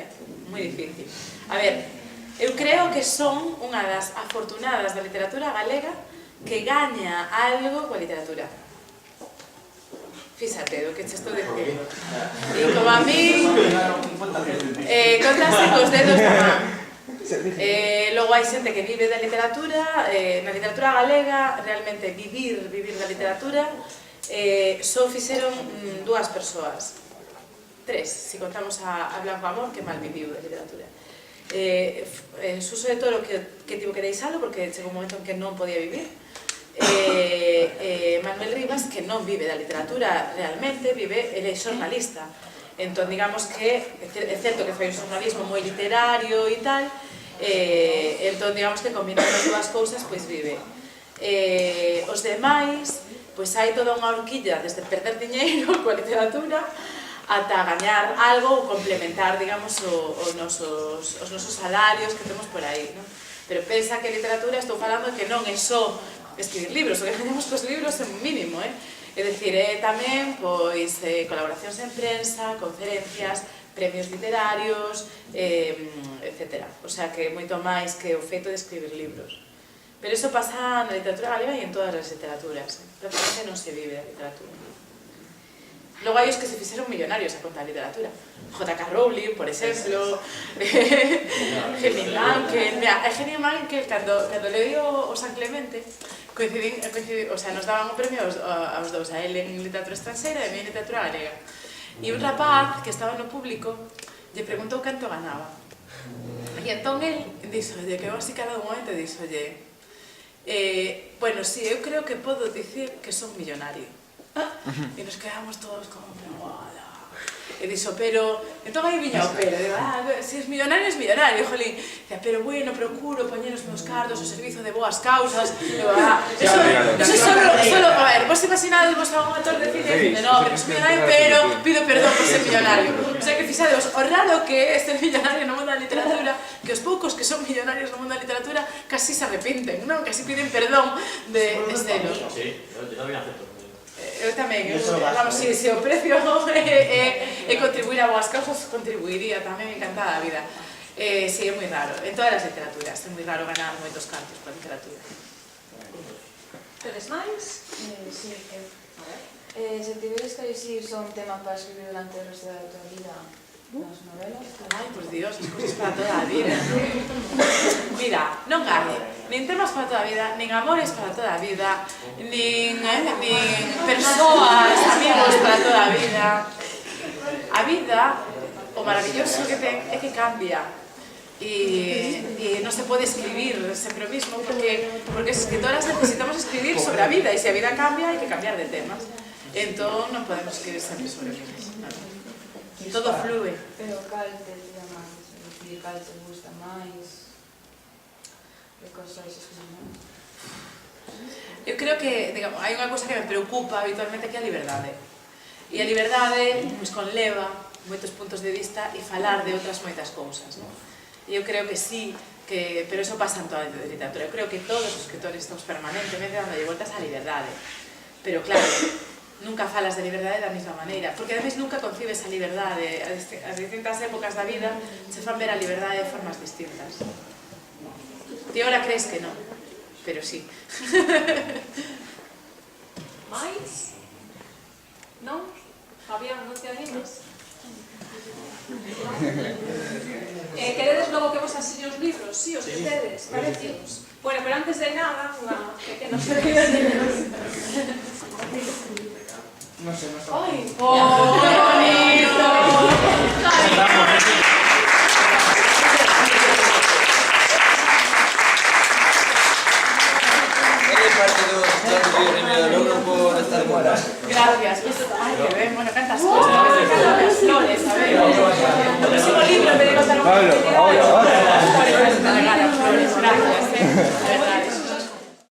moi difícil. A ver, eu creo que son unha das afortunadas da literatura galega que gaña algo coa literatura. Fíxate do que che estou dicindo. E como a mí, contaste cos dedos da man. Logo hai xente que vive da literatura, na literatura galega, realmente vivir da literatura, só fixeron dúas persoas. Tres, se contamos a Blanco Amor, que mal viviu da literatura. Suso de Toro, que tivo que deixalo, porque chegou un momento en que non podía vivir. Manuel Rivas, que non vive da literatura realmente, ele é xornalista. Entón, digamos que é certo que fai un xornalismo moi literario e tal, entón, digamos que combinando as dúas cousas, pois vive. Os demais, pois hai toda unha horquilla desde perder diñeiro coa literatura ata gañar algo ou complementar, digamos, os nosos salarios que temos por aí, non? Pero pensa que literatura, estou falando que non é só escribir libros, o que gañamos cos libros é un mínimo, é dicir, tamén, pois, colaboracións en prensa, conferencias, premios literarios, etc. O sea, que é moito máis que o feito de escribir libros. Pero iso pasa na literatura galega e en todas as literaturas. Prácticamente non se vive da literatura. Logo hai os que se fixeron millonarios a conta da literatura. J.K. Rowling, por exemplo, Henning Mankell. Mira, a Henning Mankell, cando leí o San Clemente, o sea, nos daban o premio aos dous, a él en literatura estranxeira e a mí en literatura galega. E un rapaz que estaba no público lle preguntou canto ganaba. E entón él díxolle, que eu así cada un momento díxolle, bueno, si, eu creo que podo dicir que son millonario. E nos quedamos todos como, wala. E dixo, pero, entón aí viña o pero, digo, se es millonario, jolín. Dice, pero bueno, procuro poñer os meus cardos ao servizo de boas causas. Digo, eso solo, a ver, vos imaginadevos a un actor de cine, no, pero es millonario, pero pido perdón por ser millonario. O sea, que fixadevos, o raro que é ser millonario no mundo da literatura, que os poucos que son millonarios no mundo da literatura casi se arrepenten, non? Casi piden perdón de serlo. Sí, yo tamén acepto. Eu tamén, vamos, se o precio é contribuir a boas causas, contribuiría tamén, encantada a vida. Si, é moi raro, en todas as literaturas, é moi raro ganar moitos cartos para literatura. Tedes máis? Si, se tiveres que dicir só un tema para escribir durante o resto da tua vida, nas novelas... Ai, por Dios, as cousas para toda a vida. Mira, non hai nin temas para toda a vida, nin amores para toda a vida, nin persoas, amigos para toda a vida. A vida, o maravilloso que ten é que cambia. E non se pode escribir sempre o mismo, porque as escritoras necesitamos escribir sobre a vida, e se a vida cambia, hai que cambiar de temas. Entón, non podemos escribir sempre sobre o mismo. Todo flúe. Pero cal te tira máis? É dicir, cal te gusta máis? Que cosas escribir? Eu creo que, digamos, hai unha cousa que me preocupa habitualmente, que é a liberdade. E a liberdade nos conleva moitos puntos de vista e falar de outras moitas cousas, non? E eu creo que sí, pero eso pasa en toda a literatura. Eu creo que todos os escritores estamos permanentemente dándolle voltas á liberdade. Pero claro, nunca falas de liberdade da mesma maneira, porque ademais nunca concibes a liberdade. As distintas épocas da vida se fan ver a liberdade de formas distintas. Ti ahora crees que non, pero sí. Mais? Non? Fabián, non te animas? Queredes logo que vos asine os libros? Si, os que tedes, pareceos. Bueno, pero antes de nada, unha pequena sorpresa. No sé, no sé. ¡Ay! ¡Oh, qué bonito! Gracias. Ay, qué bien, bueno, cantas cosas. Cantas las flores, a ver. El próximo libro, en vez de contar un poco de flores. Gracias, de verdad.